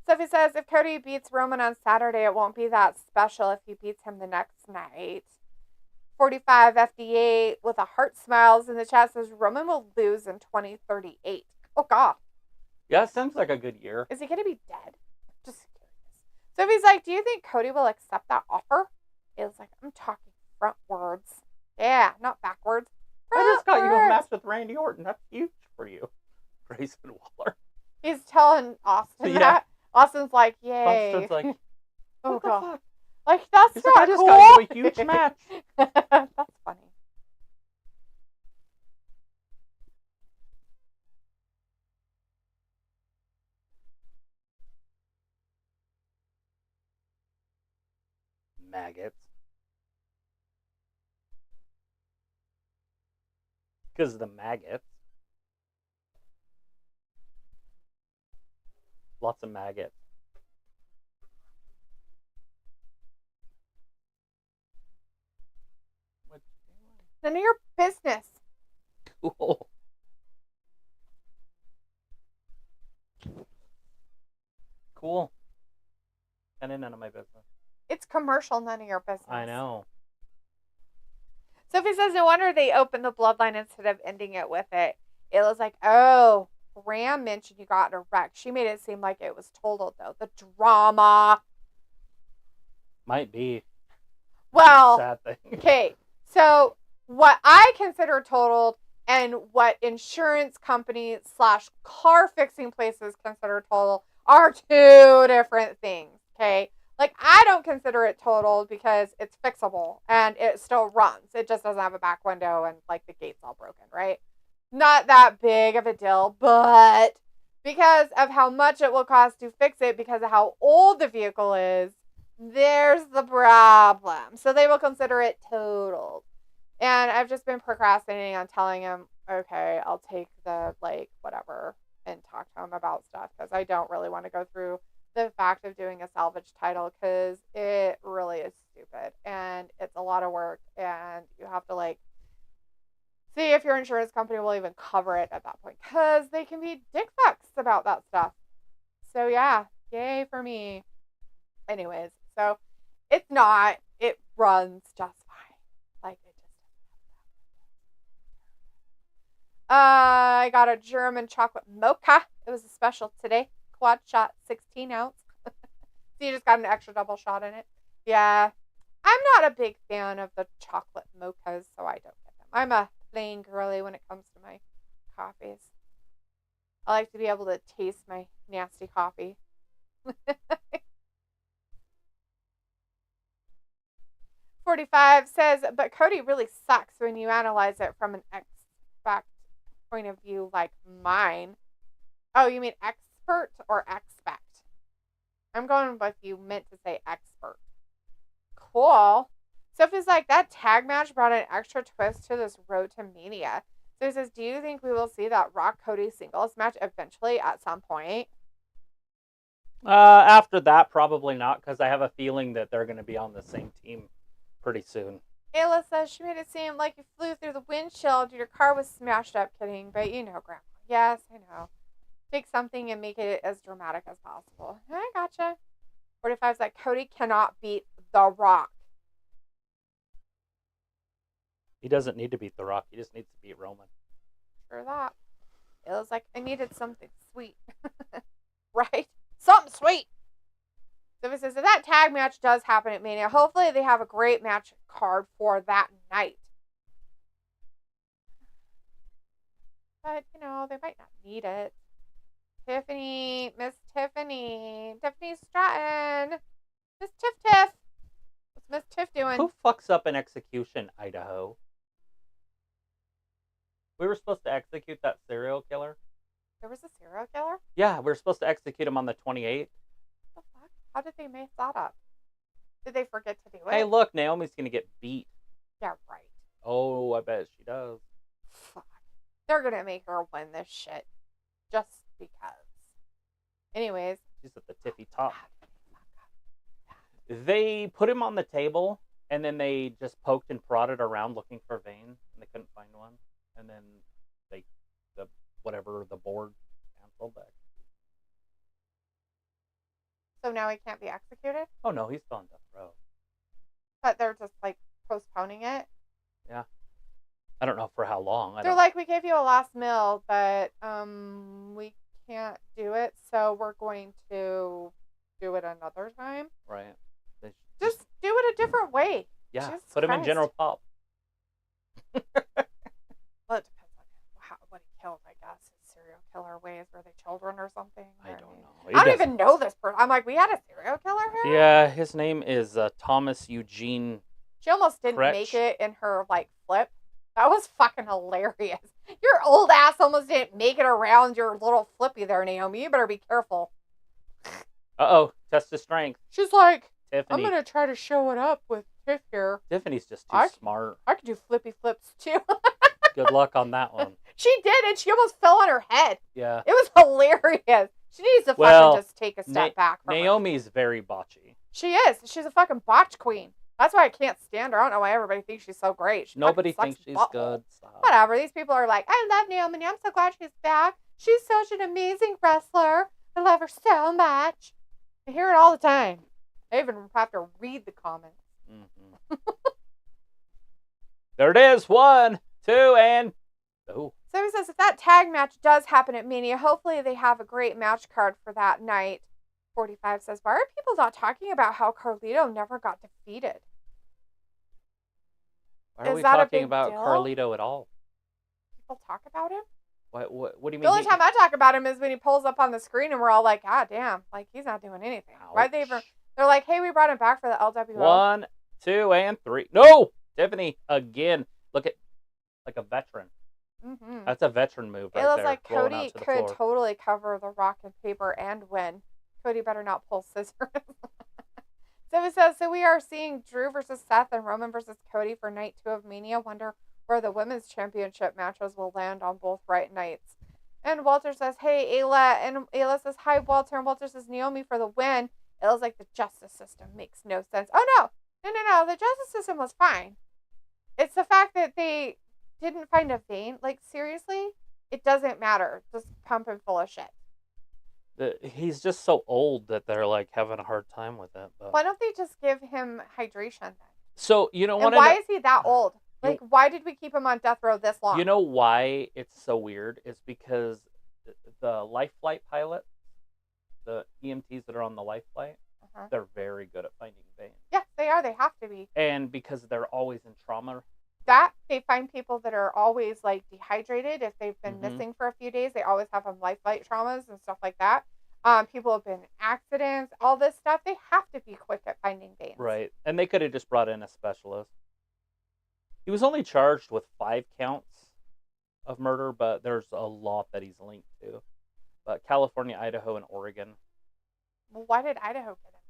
Sophie says, if Cody beats Roman on Saturday, it won't be that special if he beats him the next night. 45 FDA with a heart smiles in the chat says Roman will lose in 2038. Oh, God. Yeah, it sounds like a good year. Is he going to be dead? Just curious. Sophie's like, do you think Cody will accept that offer? It's like, I'm talking frontwards. Yeah, not backwards. I just got you a match with Randy Orton. That's huge for you. Grayson Waller. He's telling Austin that. Austin's like, yay. Austin's like, oh, God. Fuck? Like, that's He's not like, I just cool. got you a huge match. That's funny. Maggots. Because of the maggots. Lots of maggots. None of your business. Cool. Cool. And none of my business. It's commercial, none of your business. I know. Sophie says, no wonder they opened the bloodline instead of ending it with it. It was like, oh, Ram mentioned you got in a wreck. She made it seem like it was total, though. The drama. Might be. Well, Sad thing. Okay, so what I consider totaled and what insurance companies / car fixing places consider total are two different things, okay? Like, I don't consider it totaled because it's fixable and it still runs. It just doesn't have a back window and, like, the gate's all broken, right? Not that big of a deal, but because of how much it will cost to fix it, because of how old the vehicle is, there's the problem. So they will consider it totaled. And I've just been procrastinating on telling him, okay, I'll take the, like, whatever and talk to him about stuff because I don't really want to go through the fact of doing a salvage title because it really is stupid stupid. And it's a lot of work. And you have to, like, see if your insurance company will even cover it at that point. Because they can be dick fucks about that stuff. So, yeah. Yay for me. Anyways. So, it's not. It runs just fine. Like, it just I got a German chocolate mocha. It was a special today. Quad shot, 16 ounce. So you just got an extra double shot in it. Yeah. I'm not a big fan of the chocolate mochas, so I don't get them. I'm a plain girly when it comes to my coffees. I like to be able to taste my nasty coffee. 45 says, but Cody really sucks when you analyze it from an expect point of view like mine. Oh, you mean expert or expect? I'm going with you meant to say expert. Cool. Sophie's like, that tag match brought an extra twist to this road to Mania. So he says, do you think we will see that Rock Cody singles match eventually at some point? After that, probably not, because I have a feeling that they're going to be on the same team pretty soon. Ayla says she made it seem like you flew through the windshield. Your car was smashed up. Kidding, but you know, Grandma. Yes, I know. Take something and make it as dramatic as possible. I gotcha. 45's like, Cody cannot beat The Rock. He doesn't need to beat The Rock. He just needs to beat Roman. Sure that. It was like, I needed something sweet. Right? Something sweet. So it says, if that tag match does happen at Mania, hopefully they have a great match card for that night. But, you know, they might not need it. Tiffany, Miss Tiffany. Tiffany Stratton. Miss Tiff. What's Miss Tiff doing? Who fucks up an execution, Idaho? We were supposed to execute that serial killer. There was a serial killer? Yeah, we were supposed to execute him on the 28th. What the fuck? How did they mess that up? Did they forget to do it? Hey, look, Naomi's going to get beat. Yeah, right. Oh, I bet she does. Fuck. They're going to make her win this shit. Just because. Anyways. She's at the tippy top. They put him on the table, and then they just poked and prodded around looking for veins, and they couldn't find one. And then the board canceled that. So now he can't be executed? Oh, no, he's still on death row. But they're just, like, postponing it? Yeah. I don't know for how long. They're like, we gave you a last meal, but we can't do it, so we're going to do it another time. Right. Just do it a different way. Yeah, Jesus put him in Christ. General Pop. Well, it depends on what he killed, I guess. His serial killer ways. Were they children or something? I don't know. I don't even know this person. I'm like, we had a serial killer here? Yeah, his name is Thomas Eugene. She almost didn't Kretsch. make it in her, like, flip. That was fucking hilarious. Your old ass almost didn't make it around your little flippy there, Naomi. You better be careful. Uh-oh, test his strength. She's like, Tiffany. I'm going to try to show it up with Tiff here. Tiffany's just too smart. I could do flippy flips, too. Good luck on that one. She did, and she almost fell on her head. Yeah. It was hilarious. She needs to fucking just take a step back from Naomi's very botchy. She is. She's a fucking botch queen. That's why I can't stand her. I don't know why everybody thinks she's so great. Nobody thinks she's good. Stop. Whatever. These people are like, I love Naomi. I'm so glad she's back. She's such an amazing wrestler. I love her so much. I hear it all the time. I even have to read the comments. Mm-hmm. There it is. 1, 2, and... Oh. So he says, if that tag match does happen at Mania, hopefully they have a great match card for that night. 45 says, why are people not talking about how Carlito never got defeated? Why are we talking about Carlito at all? People talk about him? What do you mean? The only time I talk about him is when he pulls up on the screen and we're all like, God damn, like he's not doing anything. Why they even? They're like, hey, we brought him back for the LWO. 1, 2, and 3. No, Tiffany again. Look at like a veteran. Mm-hmm. That's a veteran move right there. It looks there. like Cody could totally cover the Rock and paper and win. Cody better not pull scissors. So it says, so we are seeing Drew versus Seth and Roman versus Cody for night 2 of Mania. Wonder where the women's championship matches will land on both right nights. And Walter says, hey, Ayla. And Ayla says, hi, Walter. And Walter says, Naomi for the win. It looks like the justice system makes no sense. Oh, no. No. The justice system was fine. It's the fact that they didn't find a vein. Like, seriously? It doesn't matter. Just pumping full of shit. He's just so old that they're, like, having a hard time with it. But... Why don't they just give him hydration then? So, you know what? And why is he that old? Like, why did we keep him on death row this long? You know why it's so weird? It's because the life flight pilots, the EMTs that are on the life flight, they're very good at finding veins. Yes, they are. They have to be. And because they're always in trauma. That, they find people that are always, like, dehydrated. If they've been missing for a few days, they always have them life flight traumas and stuff like that. People have been in accidents, all this stuff. They have to be quick at finding veins. Right. And they could have just brought in a specialist. He was only charged with 5 counts of murder, but there's a lot that he's linked to. But California, Idaho, and Oregon. Well, why did Idaho get him?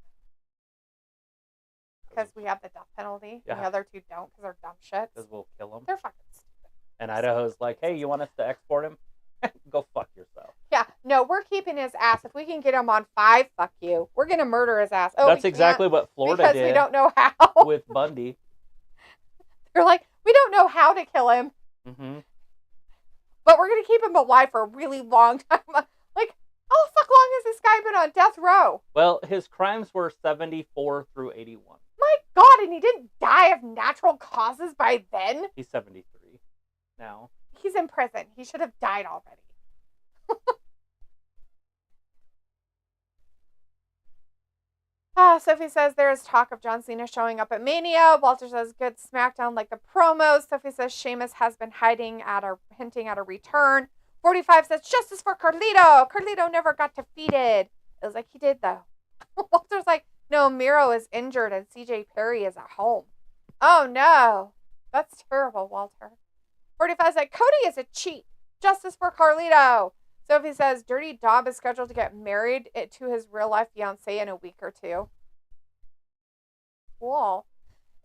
Because we have the death penalty. Yeah. And the other two don't because they're dumb shits. Because we'll kill them. They're fucking stupid. And Idaho's like, hey, you want us to export him? Go fuck yourself. Yeah. No, we're keeping his ass. If we can get him on 5, fuck you. We're going to murder his ass. Oh, that's exactly what Florida did. Because we don't know how. With Bundy. They're like, we don't know how to kill him. Mm-hmm. But we're going to keep him alive for a really long time. Like, how the fuck long has this guy been on death row? Well, his crimes were 74 through 81. My God, and he didn't die of natural causes by then? He's 73 now. He's in prison. He should have died already. Sophie says there is talk of John Cena showing up at Mania. Walter says good SmackDown like the promos. Sophie says Sheamus has been hinting at a return. 45 says justice for Carlito. Carlito never got defeated. It was like he did though. Walter's like, no, Miro is injured and CJ Perry is at home. Oh no. That's terrible, Walter. 45 is like, Cody is a cheat. Justice for Carlito. Sophie says Dirty Dom is scheduled to get married to his real life fiance in a week or 2. Cool.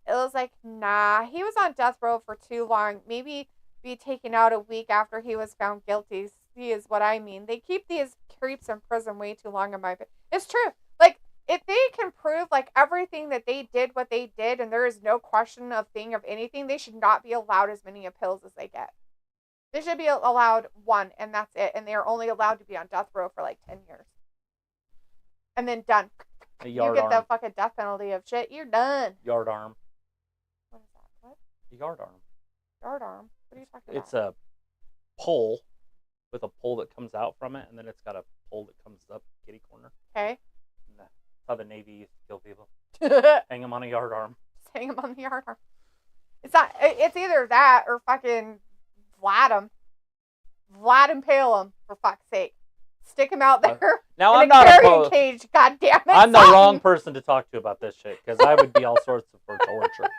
It was like, nah, he was on death row for too long. Maybe be taken out a week after he was found guilty. See is what I mean. They keep these creeps in prison way too long in my opinion. It's true. Like, if they can prove like everything that they did what they did and there is no question of anything, they should not be allowed as many appeals as they get. They should be allowed 1 and that's it. And they are only allowed to be on death row for like 10 years. And then done. You get the fucking death penalty of shit. You're done. Yard arm. What is that? What? A yard arm. Yard arm? What are you talking about? It's a pole with a pole that comes out from it, and then it's got a pole that comes up kitty corner. Okay. And that's how the Navy used to kill people. Hang them on a yard arm. Just hang them on the yard arm. It's either that or fucking Vlad impale him, for fuck's sake. Stick him out there. Now in I'm a not carrying cage. God damn it! I'm the wrong person to talk to about this shit because I would be all sorts of for torture.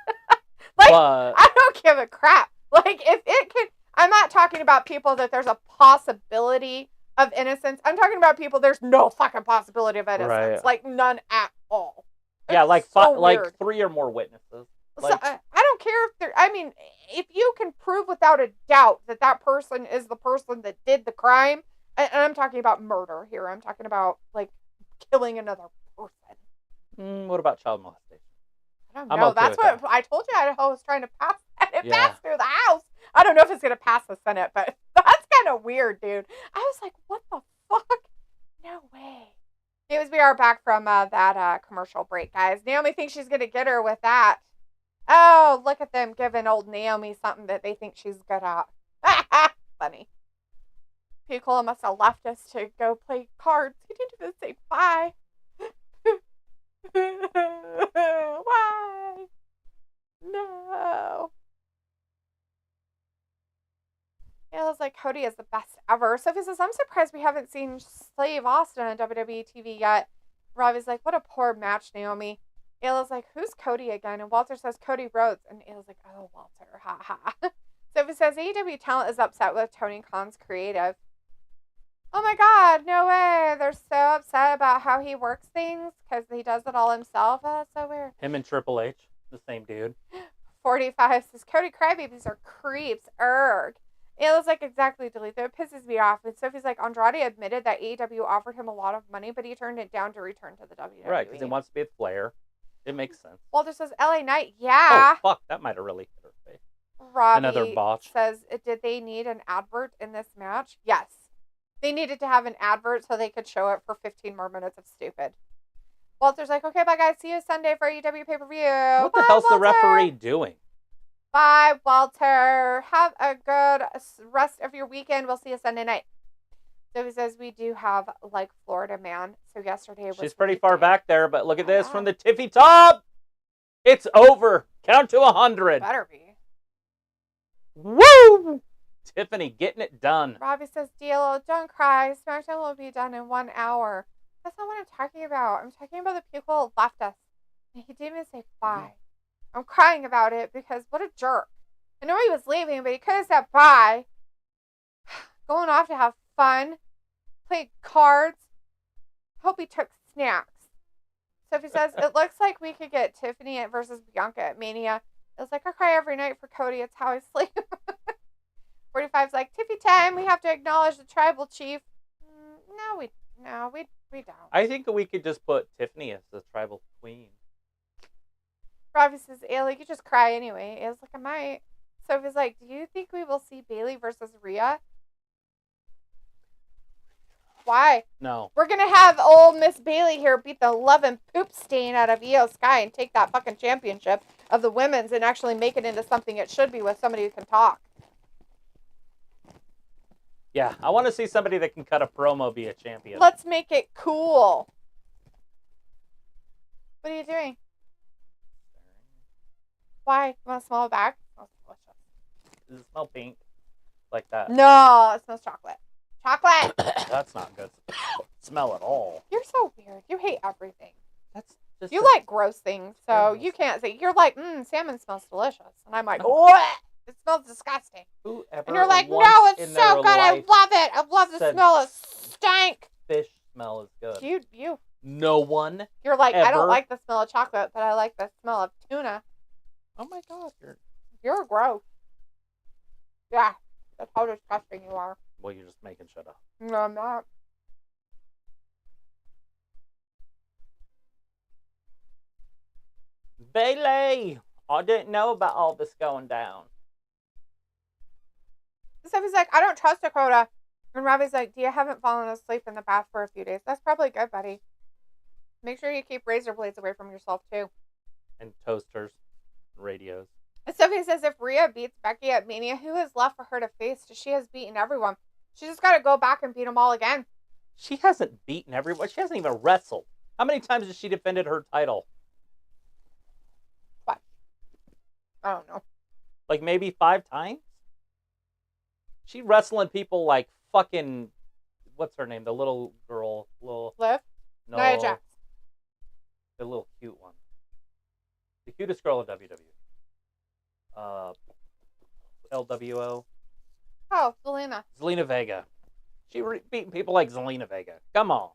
Like, but I don't give a crap. Like, if it can, I'm not talking about people that there's a possibility of innocence. I'm talking about people there's no fucking possibility of innocence. Right. Like none at all. Yeah, like like 3 or more witnesses. Like, so, I don't care if they're. I mean, if you can prove without a doubt that person is the person that did the crime. And I'm talking about murder here. I'm talking about, like, killing another person. What about child molestation? I don't know. That's what I told you Idaho was trying to pass that. It passed through the House. I don't know if it's going to pass the Senate, but that's kind of weird, dude. I was like, what the fuck? No way. Anyways, we are back from that commercial break, guys. Naomi thinks she's going to get her with that. Oh, look at them giving old Naomi something that they think she's good at. Funny. Piccolo must have left us to go play cards. He didn't even say bye. Why? No. Yeah, it was like Cody is the best ever. Sophie says, I'm surprised we haven't seen Slave Austin on WWE TV yet. Robbie's like, what a poor match, Naomi. Ayla's like, who's Cody again? And Walter says, Cody Rhodes. And Ayla's like, oh, Walter, ha ha. Sophie says, AEW talent is upset with Tony Khan's creative. Oh my God, no way. They're so upset about how he works things because he does it all himself. Oh, that's so weird. Him and Triple H, the same dude. 45 says, Cody crybabies are creeps. Erg. Ayla's like, exactly, delete that. It pisses me off. And Sophie's like, Andrade admitted that AEW offered him a lot of money, but he turned it down to return to the WWE. Right, because he wants to be with Flair. It makes sense. Walter says LA Knight. Yeah. Oh, fuck. That might have really hit her face. Robbie Another botch. says, did they need an advert in this match? Yes. They needed to have an advert so they could show it for 15 more minutes of stupid. Walter's like, okay, bye, guys. See you Sunday for AEW pay-per-view. What the hell's the referee doing? Bye, Walter. Have a good rest of your weekend. We'll see you Sunday night. So he says we do have, like, Florida Man. So yesterday was... She's pretty far back there, but look at this from the tippy top. It's over. Count to 100. Better be. Woo! Tiffany getting it done. Robbie says, D'Lo, don't cry. SmackDown will be done in 1 hour. That's not what I'm talking about. I'm talking about the people who left us. And he didn't even say bye. I'm crying about it because what a jerk. I know he was leaving, but he could have said bye. Going off to have fun. Play cards. Hope he took snacks. Sophie says, it looks like we could get Tiffany versus Bianca at Mania. It's like I cry every night for Cody. It's how I sleep. 45's like, Tiffy time. We have to acknowledge the tribal chief. No, we don't. I think we could just put Tiffany as the tribal queen. Robbie says, Ailey, you just cry anyway. Ailey's like, I might. Sophie's like, do you think we will see Bayley versus Rhea? Why? No. We're going to have old Miss Bayley here beat the love and poop stain out of Io Sky and take that fucking championship of the women's and actually make it into something it should be with somebody who can talk. Yeah, I want to see somebody that can cut a promo be a champion. Let's make it cool. What are you doing? Why? You want to smell it back? It smells delicious. Does it smell pink? Like that? No, it smells chocolate. Chocolate! That's not good smell at all. You're so weird. You hate everything. That's just You like gross things, so you can't say. You're like, salmon smells delicious. And I'm like, what? It smells disgusting. Whoever and you're like, no, it's so good. I love it. I love the smell of stank. Fish smell is good. You. No one. You're like, ever. I don't like the smell of chocolate, but I like the smell of tuna. Oh my God. You're gross. Yeah. That's how disgusting you are. Well, you're just making shit up. No, I'm not. Bayley! I didn't know about all this going down. Sophie's like, I don't trust Dakota. And Robbie's like, Dia haven't fallen asleep in the bath for a few days. That's probably good, buddy. Make sure you keep razor blades away from yourself, too. And toasters. Radios. And Sophie says if Rhea beats Becky at Mania, who is left for her to face? She has beaten everyone. She just got to go back and beat them all again. She hasn't beaten everyone. She hasn't even wrestled. How many times has she defended her title? What? I don't know. Like maybe 5 times? She wrestling people like fucking... What's her name? The little girl. Liv? No. Nia Jax. The little cute one. The cutest girl of WWE. LWO. Oh, Zelina. Zelina Vega. She beating people like Zelina Vega. Come on.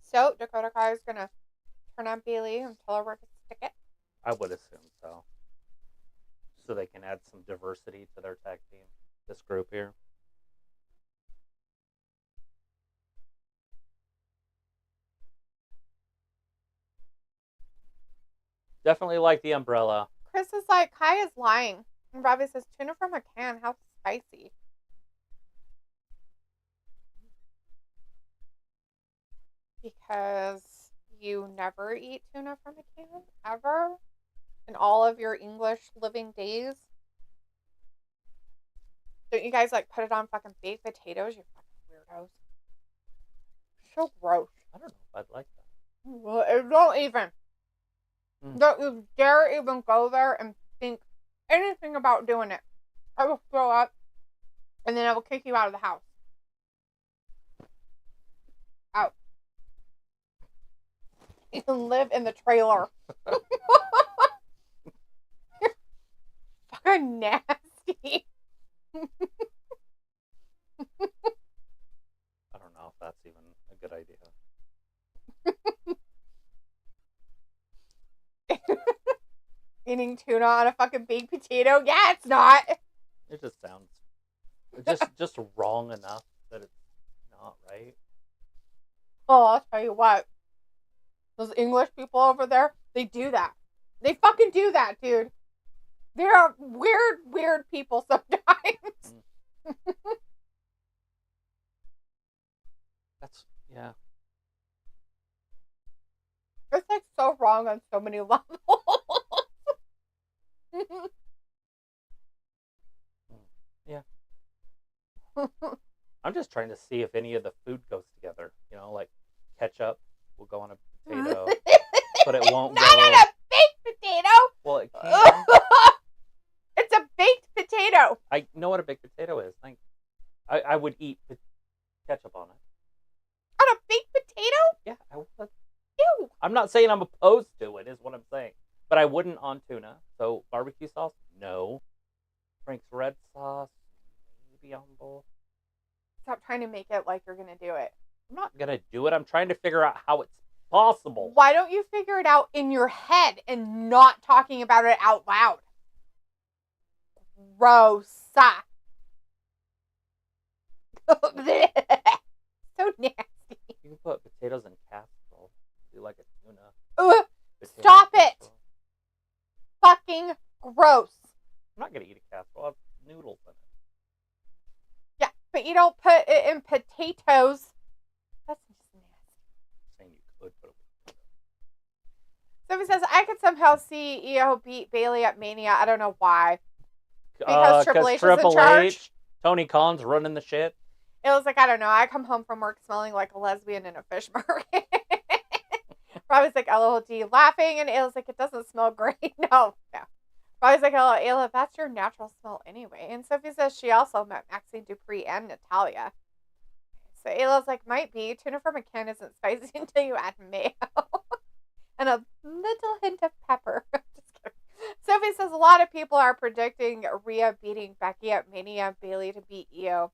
So, Dakota Kai is going to turn on Bayley and tell her where to stick it. I would assume so. So they can add some diversity to their tag team. This group here. Definitely like the umbrella. Chris is like, Kai is lying. And Robbie says, tuna from a can. How spicy. Because you never eat tuna from a can? Ever? In all of your English living days? Don't you guys like put it on fucking baked potatoes? You fucking weirdos. So gross. I don't know if I'd like that. Well, don't even. Don't you dare even go there and think anything about doing it. I will throw up, and then I will kick you out of the house. Out. You can live in the trailer. You're fucking nasty. I don't know if that's even a good idea. Eating tuna on a fucking baked potato? Yeah, it's not. It just sounds just wrong enough that it's not right. Oh, I'll tell you what. Those English people over there, they do that. They fucking do that, dude. They are weird people sometimes. That's, yeah. It's like so wrong on so many levels. Yeah. I'm just trying to see if any of the food goes together. You know, like ketchup will go on a potato, but it won't Not go. on a baked potato. Well, it can. It's a baked potato. I know what a baked potato is. I would eat ketchup on it. On a baked potato? Yeah, I would. Ew. I'm not saying I'm opposed to it, is what I'm saying. But I wouldn't on tuna. So barbecue sauce? No. Frank's red sauce? Maybe on both. Stop trying to make it like you're going to do it. I'm not going to do it. I'm trying to figure out how it's possible. Why don't you figure it out in your head and not talking about it out loud? Gross. So nasty. You can put potatoes in casserole. Do like a tuna. Stop it. Fucking gross. I'm not going to eat a casserole. I have noodles in it. Yeah, but you don't put it in potatoes. That's just nasty. I'm saying you could put it. Somebody says, I could somehow see EO beat Bailey at Mania. I don't know why. Because Triple H is in charge. Tony Khan's running the shit. It was like, I don't know. I come home from work smelling like a lesbian in a fish market. Probably was like, LOD laughing. And it was like, it doesn't smell great. No. Probably was like, oh, Ayla, that's your natural smell anyway. And Sophie says she also met Maxine Dupree and Natalia. So Ayla's like, might be. Tuna from a can isn't spicy until you add mayo. And a little hint of pepper. Just kidding. Sophie says a lot of people are predicting Rhea beating Becky at Mania, Bailey to beat Io.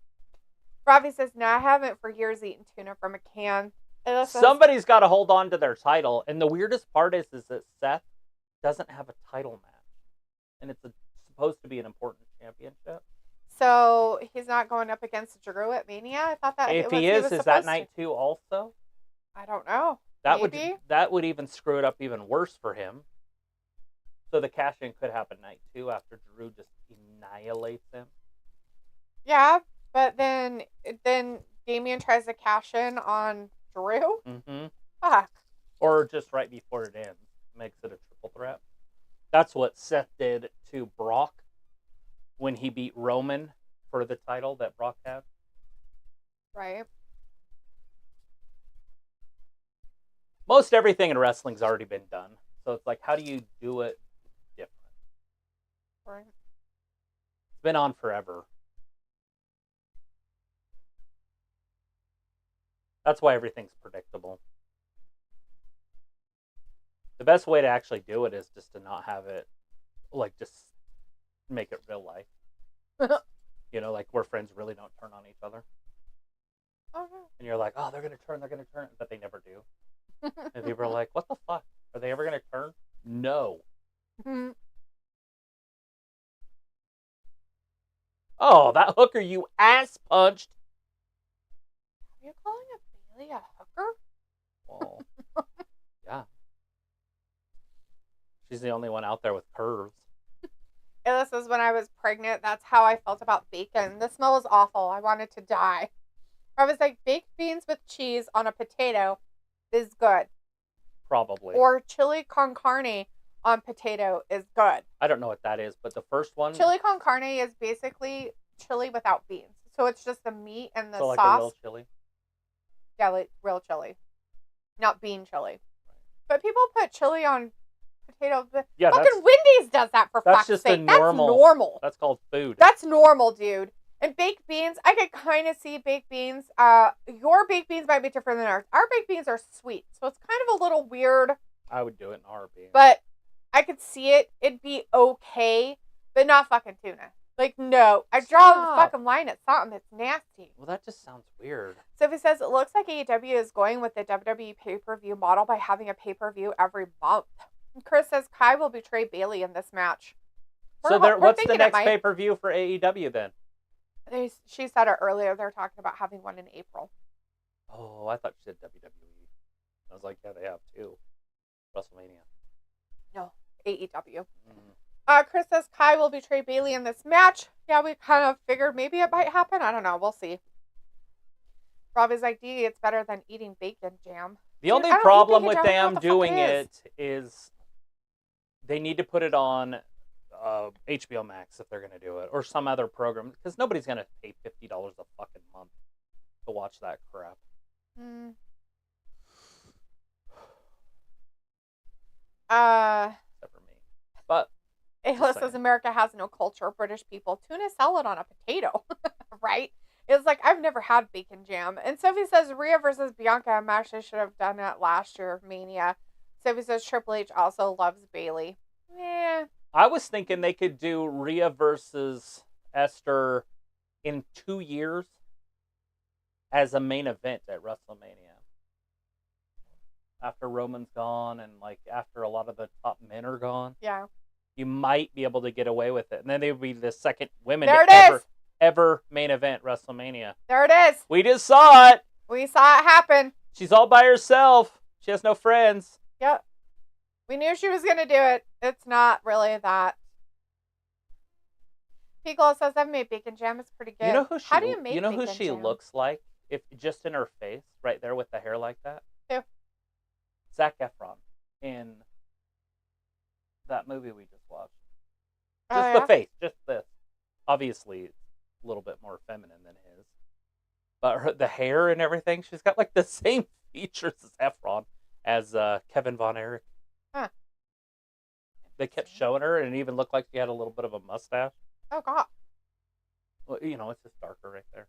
Robbie says, no, I haven't for years eaten tuna from a can. Somebody's got to hold on to their title. And the weirdest part is that Seth doesn't have a title match. And it's supposed to be an important championship. So he's not going up against Drew at Mania? I thought that if he is that night too also? I don't know. That Maybe? would even screw it up even worse for him. So the cash-in could happen night 2 after Drew just annihilates him. Yeah, but then Damian tries to cash in on Drew? Mm-hmm. Fuck. Or just right before it ends. Makes it a triple threat. That's what Seth did to Brock when he beat Roman for the title that Brock had. Right. Most everything in wrestling's already been done. So it's like, how do you do it different? Right. It's been on forever. That's why everything's predictable. The best way to actually do it is just to not have it, like, just make it real life. You know, like where friends really don't turn on each other. Oh, no. And you're like, oh, they're going to turn, but they never do. And people are like, what the fuck? Are they ever going to turn? No. Mm-hmm. Oh, that hooker you ass punched. Are you calling a Bailey a hooker? Well, yeah. She's the only one out there with curves. This is when I was pregnant. That's how I felt about bacon. The smell was awful. I wanted to die. I was like, baked beans with cheese on a potato is good. Probably. Or chili con carne on potato is good. I don't know what that is, but the first one... Chili con carne is basically chili without beans. So it's just the meat and the so sauce. like a real chili? Yeah, like real chili. Not bean chili. But people put chili on potatoes. Yeah, fucking Wendy's does that for fuck's just sake. a That's normal. normal. That's called food. That's normal, dude. And baked beans, I could kind of see baked beans. Your baked beans might be different than ours. Our baked beans are sweet, so it's kind of a little weird. I would do it in RB. But I could see it. It'd be okay, but not fucking tuna. Like, no. I draw the fucking line at something. It's nasty. Well, that just sounds weird. Sophie says, it looks like AEW is going with the WWE pay-per-view model by having a pay-per-view every month. And Chris says Kai will betray Bailey in this match. So what's the next pay-per-view for AEW then? She said it earlier. They're talking about having one in April. Oh, I thought she said WWE. I was like, yeah, they have two. WrestleMania. No, AEW. Chris says Kai will betray Bayley in this match. Yeah, we kind of figured maybe it might happen. I don't know. We'll see. Rob is like, Dee, it's better than eating bacon jam. The only problem with them doing it is they need to put it on HBO Max if they're going to do it, or some other program, because nobody's going to pay $50 a fucking month to watch that crap. Except for me. But Ayla says America has no culture. British people tuna salad on a potato, right? It's like, I've never had bacon jam. And Sophie says Rhea versus Bianca and Masha should have done it last year of Mania. Sophie says Triple H also loves Bayley. Yeah. I was thinking they could do Rhea versus Esther in 2 years as a main event at WrestleMania. After Roman's gone and like after a lot of the top men are gone. Yeah. You might be able to get away with it. And then they would be the second women there to ever main event WrestleMania. There it is. We just saw it. We saw it happen. She's all by herself. She has no friends. Yep. We knew she was going to do it. It's not really that. Piccolo says, I've made bacon jam. It's pretty good. You know who she, How do you make You know bacon who she jam? looks like? If just in her face, right there with the hair like that? Who? Zac Efron in that movie we just watched. Just Oh, the face. Just this. Obviously, it's a little bit more feminine than his. But the hair and everything, she's got like the same features as Efron, as Kevin Von Erich. Huh. They kept showing her, and it even looked like she had a little bit of a mustache. Oh, God. Well, you know, it's just darker right there.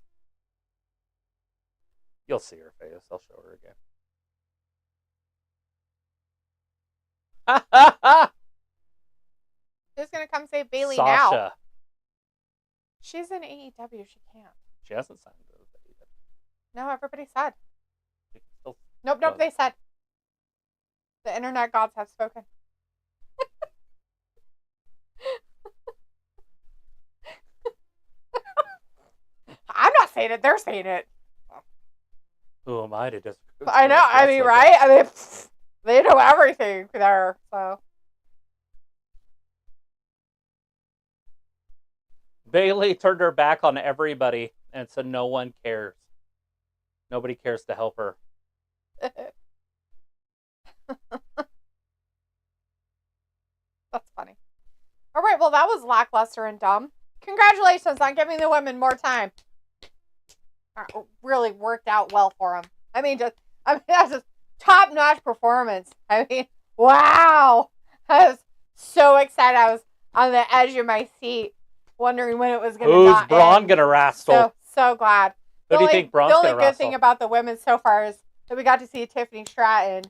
You'll see her face. I'll show her again. Ha ha ha! Who's going to come save Bayley Sasha. now? She's in AEW. She can't. She hasn't signed with AEW. No, everybody said. She can still Nope, they said. The internet gods have spoken. I'm not saying it. They're saying it. Who am I to just? I know. I mean, right? I mean, they know everything there. So Bayley turned her back on everybody, and so no one cares. Nobody cares to help her. That's funny. All right. Well, that was lackluster and dumb. Congratulations on giving the women more time. Really worked out well for them. That's just top-notch performance. I mean, wow. I was so excited. I was on the edge of my seat, wondering when it was going to Who's not Braun end. gonna wrestle? So glad. Who do you think Braun's gonna wrestle? The only good thing wrestle? about the women so far is that we got to see Tiffany Stratton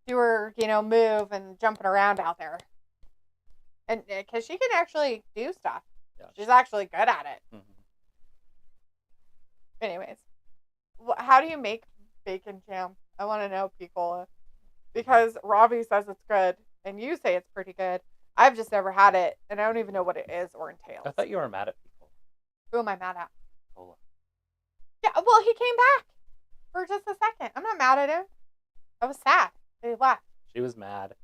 do her, move and jumping around out there. And because she can actually do stuff. Yeah. She's actually good at it. Mhm. Anyways, how do you make bacon jam? I want to know, Piccola. Because Robbie says it's good, and you say it's pretty good. I've just never had it, and I don't even know what it is or entails. I thought you were mad at people. Who am I mad at? Cola. Yeah, well, he came back for just a second. I'm not mad at him. I was sad that he left. She was mad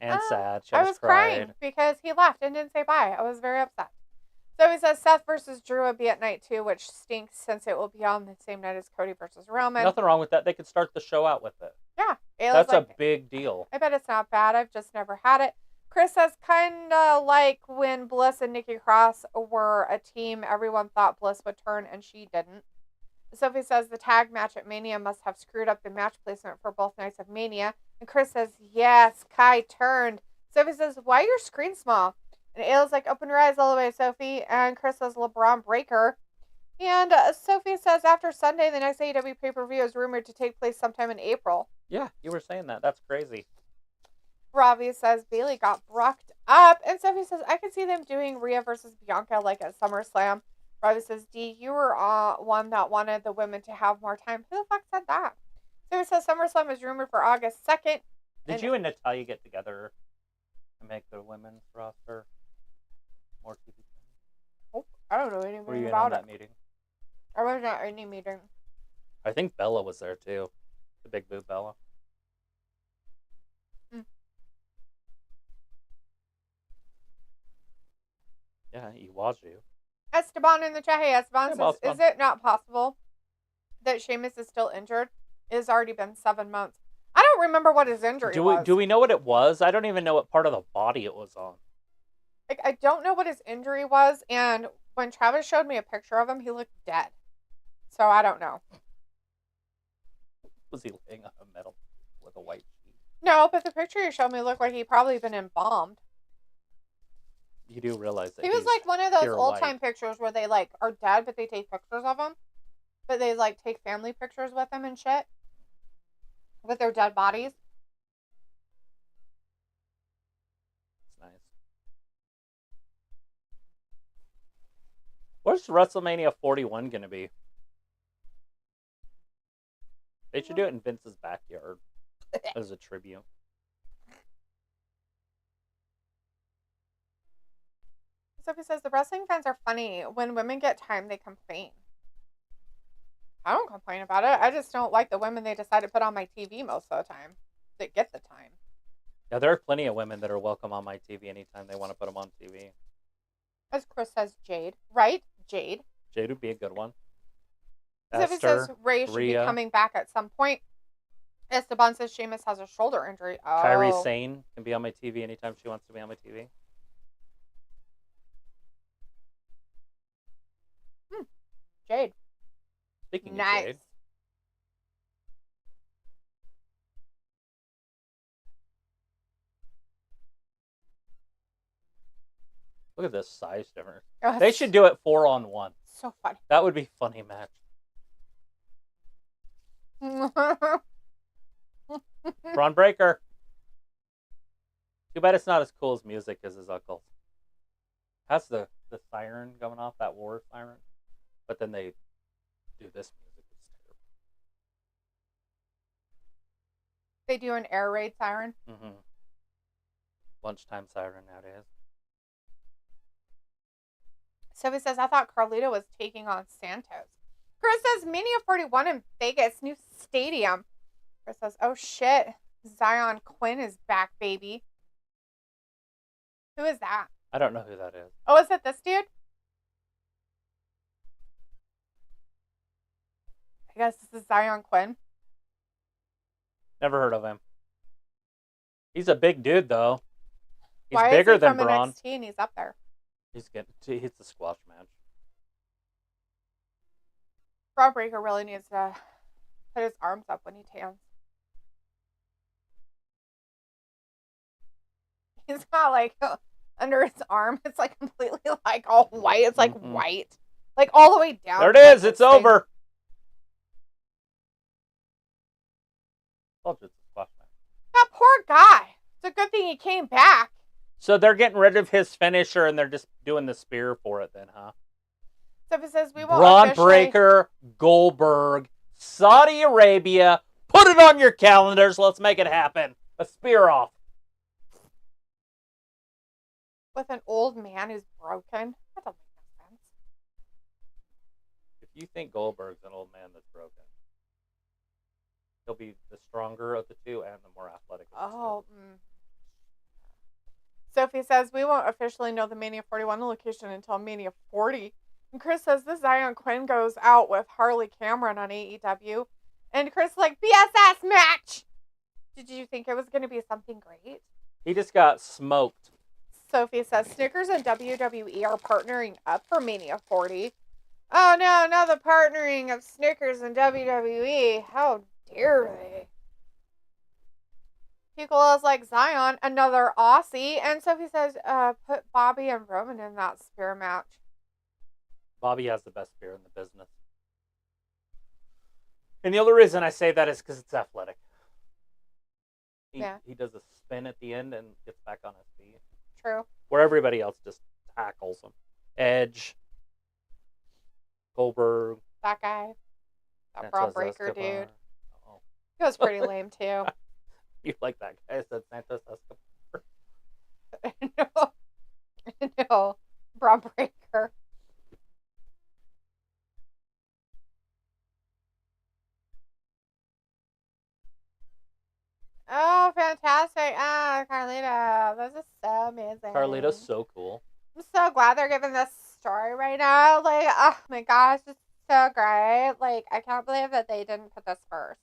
and sad. She I almost was crying because he left and didn't say bye. I was very upset. So he says Seth versus Drew will be at night 2, which stinks since it will be on the same night as Cody versus Roman. Nothing wrong with that. They could start the show out with it. Yeah. That's a big deal. I bet it's not bad. I've just never had it. Chris says, kind of like when Bliss and Nikki Cross were a team, everyone thought Bliss would turn, and she didn't. Sophie says the tag match at Mania must have screwed up the match placement for both nights of Mania. And Chris says, yes, Kai turned. Sophie says, why your screen small? And Ayla's like, open your eyes all the way, Sophie. And Chris says, LeBron breaker. And Sophie says, after Sunday, the next AEW pay-per-view is rumored to take place sometime in April. Yeah, you were saying that. That's crazy. Robbie says Bayley got brocked up. And Sophie says, I can see them doing Rhea versus Bianca like at SummerSlam. Robbie says, D, you were one that wanted the women to have more time. Who the fuck said that? Sophie says SummerSlam is rumored for August 2nd. Did you and Natalya get together and make the women's roster more TV? Oh, I don't know anything Were you in about on that it. meeting? I wasn't at any meeting. I think Bella was there too. The big boob Bella. Yeah, Iwaju. Esteban in the chat. Hey, Esteban Hey, says, Esteban. is it not possible that Sheamus is still injured? It has already been 7 months. I don't remember what his injury was. Do we know what it was? I don't even know what part of the body it was on. Like, I don't know what his injury was, and when Travis showed me a picture of him, he looked dead. So I don't know. Was he laying on a metal with a white sheet? No, but the picture you showed me looked like he'd probably been embalmed. You do realize that He was like one of those old-time pictures where they, like, are dead, but they take pictures of him. But they, like, take family pictures with them and shit. With their dead bodies. It's nice. Where's WrestleMania 41 going to be? They should do it in Vince's backyard as a tribute. Sophie says, the wrestling fans are funny. When women get time, they complain. I don't complain about it. I just don't like the women they decide to put on my TV most of the time. That get the time. Yeah, there are plenty of women that are welcome on my TV anytime they want to put them on TV. As Chris says, Jade. Right? Jade. Jade would be a good one. Sophie says, Rey should be coming back at some point. Esteban says Sheamus has a shoulder injury. Oh. Kairi Sane can be on my TV anytime she wants to be on my TV. Jade. Speaking nice. of Jade. Look at this size difference. Oh, they should do it 4-on-1. So funny. That would be funny match. Braun Breaker. Too bad it's not as cool as music as his uncle's. Has the siren going off, that war siren. But then they do this music. It's terrible. They do an air raid siren. Mm-hmm. Lunchtime siren nowadays. Sophie says, I thought Carlito was taking on Santos. Chris says, Mania 41 in Vegas, new stadium. Chris says, oh shit, Zion Quinn is back, baby. Who is that? I don't know who that is. Oh, is it this dude? I guess this is Zion Quinn. Never heard of him. He's a big dude, though. He's Why bigger is he than from Braun. NXT and he's up there? He's a squash match. Braun Breaker really needs to put his arms up when he tans. He's not like under his arm. It's like completely like all white. It's like white. Like all the way down. There it is. It's over. Told you it's a squash match. That poor guy. It's a good thing he came back. So they're getting rid of his finisher and they're just doing the spear for it then, huh? So it says we won't Braun officially... Breaker, Goldberg, Saudi Arabia. Put it on your calendars. Let's make it happen. A spear off. With an old man who's broken? That doesn't make sense. If you think Goldberg's an old man that's broken, he'll be the stronger of the two and the more athletic of the two. Sophie says, we won't officially know the Mania 41 location until Mania 40. And Chris says, this Zion Quinn goes out with Harley Cameron on AEW. And Chris like, BSS match! Did you think it was going to be something great? He just got smoked. Sophie says, Snickers and WWE are partnering up for Mania 40. Oh no, not the partnering of Snickers and WWE. How dare they? Piccolo's like, Zion, another Aussie. And Sophie says, put Bobby and Roman in that spear match. Bobby has the best spear in the business. And the only reason I say that is because it's athletic. He does a spin at the end and gets back on his feet. True. Where everybody else just tackles him. Edge. Goldberg. That guy. That Braun Breaker dude. Uh-oh. He was pretty lame too. You like that guy said Santos Escobar. No. Braun Breaker. Carlito's so cool. I'm so glad they're giving this story right now. Like, oh my gosh, it's so great. Like, I can't believe that they didn't put this first.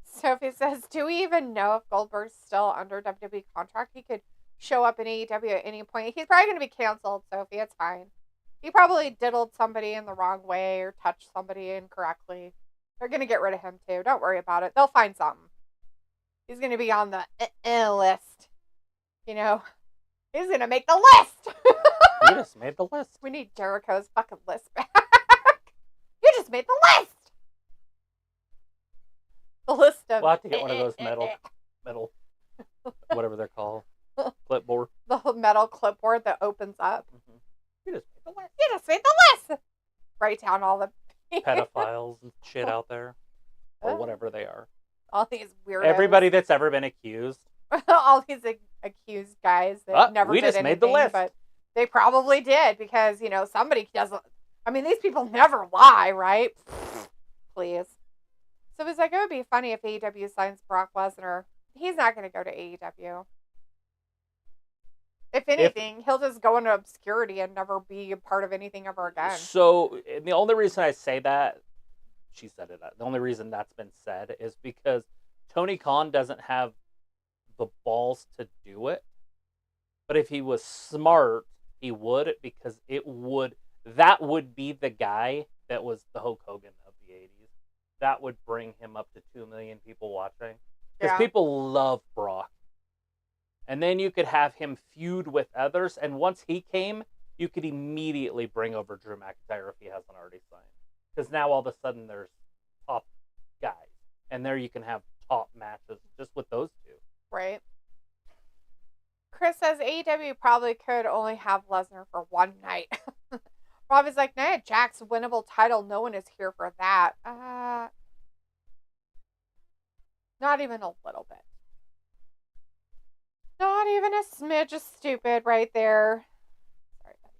Sophie says, do we even know if Goldberg's still under WWE contract? He could show up in AEW at any point. He's probably going to be canceled, Sophie. It's fine. He probably diddled somebody in the wrong way or touched somebody incorrectly. They're going to get rid of him, too. Don't worry about it. They'll find something. He's going to be on the list. You know, he's going to make the list. You just made the list. We need Jericho's fucking list back. You just made the list. The list of... We'll have to get one of those metal, whatever they're called, clipboard. The metal clipboard that opens up. Mm-hmm. You just made the list. You just made the list. Write down all the... pedophiles and shit out there. Or whatever they are. All these weirdos. Everybody that's ever been accused. All these accused guys that never we did just anything, made the list. But they probably did because, you know, somebody doesn't... I mean, these people never lie, right? Please. So it's like, it would be funny if AEW signs Brock Lesnar. He's not going to go to AEW. If anything, he'll just go into obscurity and never be a part of anything ever again. So, the only reason I say that, she said it, the only reason that's been said is because Tony Khan doesn't have the balls to do it. But if he was smart, he would, because that would be the guy that was the Hulk Hogan of the 80s. That would bring him up to 2 million people watching. Because people love Brock. And then you could have him feud with others. And once he came, you could immediately bring over Drew McIntyre if he hasn't already signed. Because now all of a sudden there's top guys. And there you can have top matches just with those two. Right. Chris says AEW probably could only have Lesnar for one night. Robbie's like, Nia Jax's winnable title. No one is here for that. Not even a little bit. Not even a smidge of stupid right there. Sorry, buddy.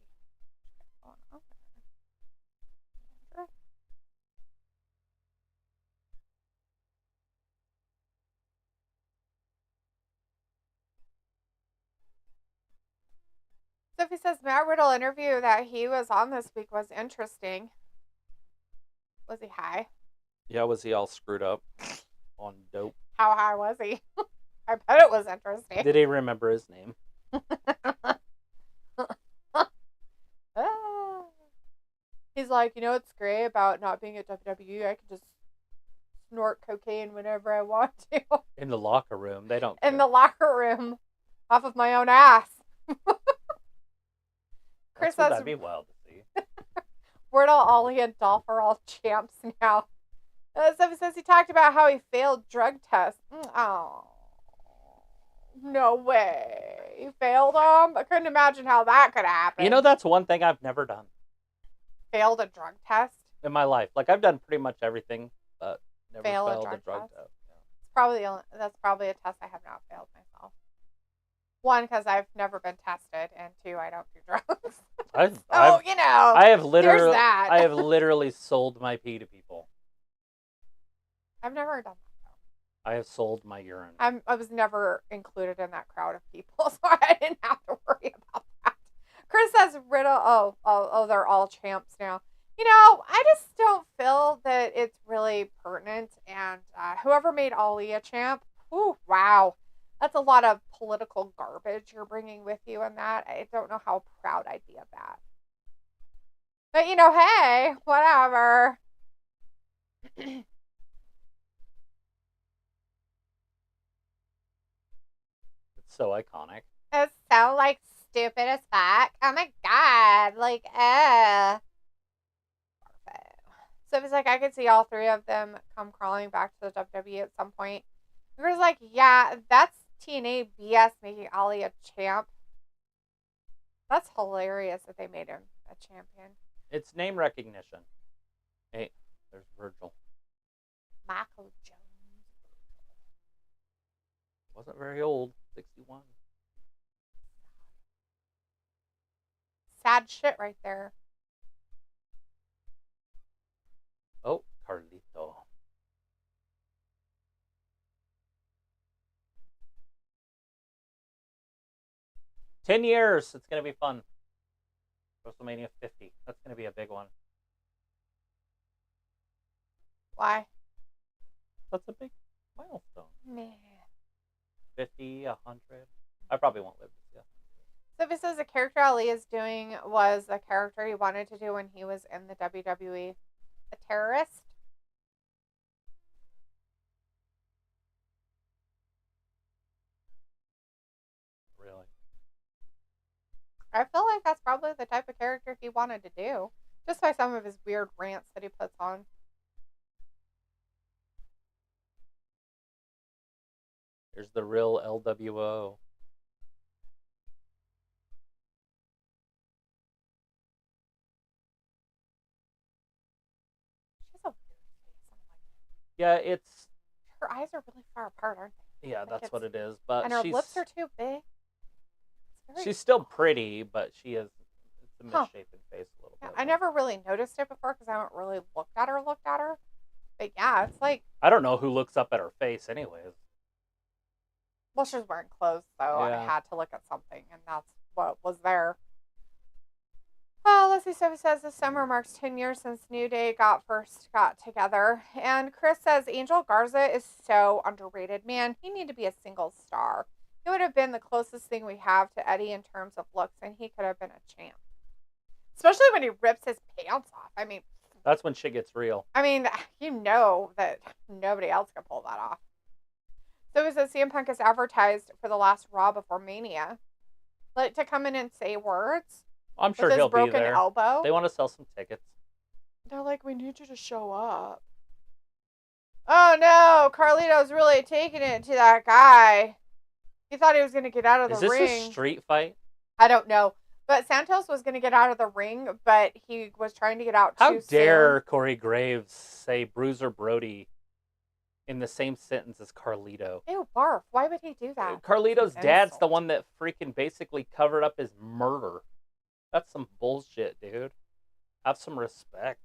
Sophie says Matt Riddle interview that he was on this week was interesting. Was he high? Yeah, was he all screwed up on dope? How high was he? I bet it was interesting. Did he remember his name? He's like, you know what's great about not being at WWE? I can just snort cocaine whenever I want to. In the locker room. They don't. In the locker room. Off of my own ass. Chris says, that'd be wild to see. Riddle, Ollie, and Dolph are all champs now. Sophie says he talked about how he failed drug tests. Oh. No way. He failed them? I couldn't imagine how that could happen. You know, that's one thing I've never done. Failed a drug test? In my life. Like, I've done pretty much everything, but never failed failed a drug test. Yeah. That's probably a test I have not failed myself. One, because I've never been tested, and two, I don't do drugs. I have literally, there's that. I have literally sold my pee to people. I've never done that. I have sold my urine. I was never included in that crowd of people, so I didn't have to worry about that. Chris says Riddle, they're all champs now. You know, I just don't feel that it's really pertinent, and whoever made Ali a champ, whew, wow. That's a lot of political garbage you're bringing with you in that. I don't know how proud I'd be of that. But, you know, hey, whatever. It's so iconic. It's so, like, stupid as fuck. Oh, my God. Like, Perfect. So it's like, I could see all three of them come crawling back to the WWE at some point. It was like, yeah, that's TNA BS making Ali a champ. That's hilarious that they made him a champion. It's name recognition. Hey, there's Virgil. Michael Jones. Wasn't very old. 61. Sad shit right there. Oh, Carlito. 10 years. It's going to be fun. WrestleMania 50. That's going to be a big one. Why? That's a big milestone. Nah. 50, 100. I probably won't live to see it. So this is a character Ali is doing was a character he wanted to do when he was in the WWE. A terrorist. Really? I feel like that's probably the type of character he wanted to do. Just by some of his weird rants that he puts on. Here's the real LWO. She's a weird face. Yeah, it's... Her eyes are really far apart, aren't they? Yeah, Like that's what it is. But and her lips are too big. She's still pretty, but she is... It's a misshapen face a little Yeah, bit. I never really noticed it before because I haven't really looked at her. But yeah, it's like... I don't know who looks up at her face anyways. Well, she was wearing clothes, so I Yeah. had to look at something, and that's what was there. Well, let's see. So it says this summer marks 10 years since New Day first got together. And Chris says Angel Garza is so underrated. Man, he need to be a single star. He would have been the closest thing we have to Eddie in terms of looks, and he could have been a champ. Especially when he rips his pants off. I mean... That's when shit gets real. I mean, you know that nobody else can pull that off. So it says CM Punk is advertised for the last Raw before Mania. Like, to come in and say words. I'm sure with he'll his broken be there. elbow. They want to sell some tickets. They're like, we need you to show up. Oh no, Carlito's really taking it to that guy. He thought he was going to get out of the ring. Is this a street fight? I don't know. But Santos was going to get out of the ring, but he was trying to get out How too dare soon. Corey Graves say Bruiser Brody in the same sentence as Carlito? Ew, barf. Why would he do that? Carlito's It's an dad's the insult. one that freaking basically covered up his murder. That's some bullshit, dude. Have some respect.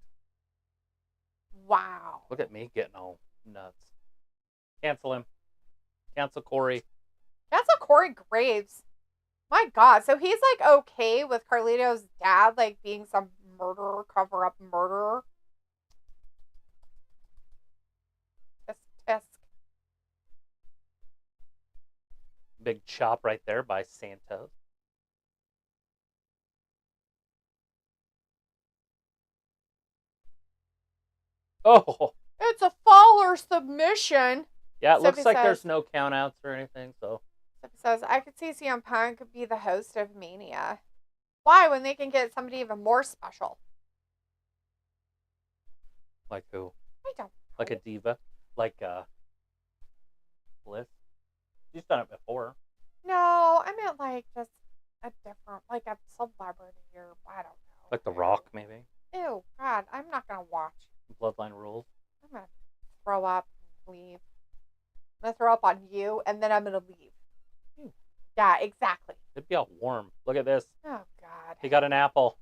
Wow. Look at me getting all nuts. Cancel him. Cancel Corey. That's a Corey Graves. My God. So he's like okay with Carlito's dad like being some murderer, cover up murderer. Tisk. Big chop right there by Santos. Oh, It's a faller submission. yeah, it looks Sophie like says- there's no count outs or anything, so. It says, I could see CM Punk be the host of Mania. Why? When they can get somebody even more special. Like who? I don't know. Like a diva? Like Bliss? She's done it before. No, I meant like just a different, like a celebrity or I don't know. Like The Rock, maybe? Ew, God, I'm not going to watch. Bloodline Rules. I'm going to throw up and leave. I'm going to throw up on you and then I'm going to leave. Yeah, exactly. It'd be all warm. Look at this. Oh, God. He got an apple.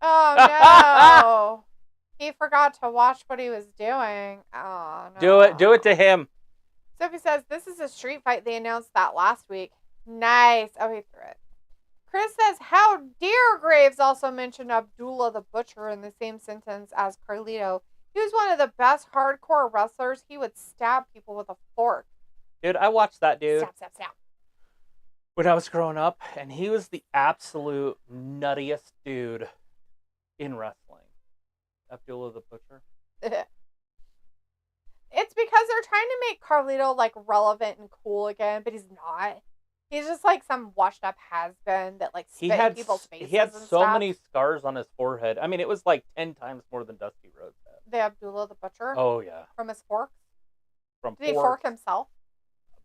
Oh, no. He forgot to watch what he was doing. Oh, no. Do it to him. Sophie says, this is a street fight. They announced that last week. Nice. Oh, he threw it. Chris says, how dare Graves also mention Abdullah the Butcher in the same sentence as Carlito. He was one of the best hardcore wrestlers. He would stab people with a fork. Dude, I watched that dude Stab. when I was growing up, and he was the absolute nuttiest dude in wrestling. Abdullah the Butcher. It's because they're trying to make Carlito like relevant and cool again, but he's not. He's just like some washed up has-been that like spit in people's faces. He had and so stuff. many scars on his forehead. I mean, it was like 10 times more than Dusty Rhodes had. The Abdullah the Butcher Oh, yeah. from his forks. From Did he fork himself?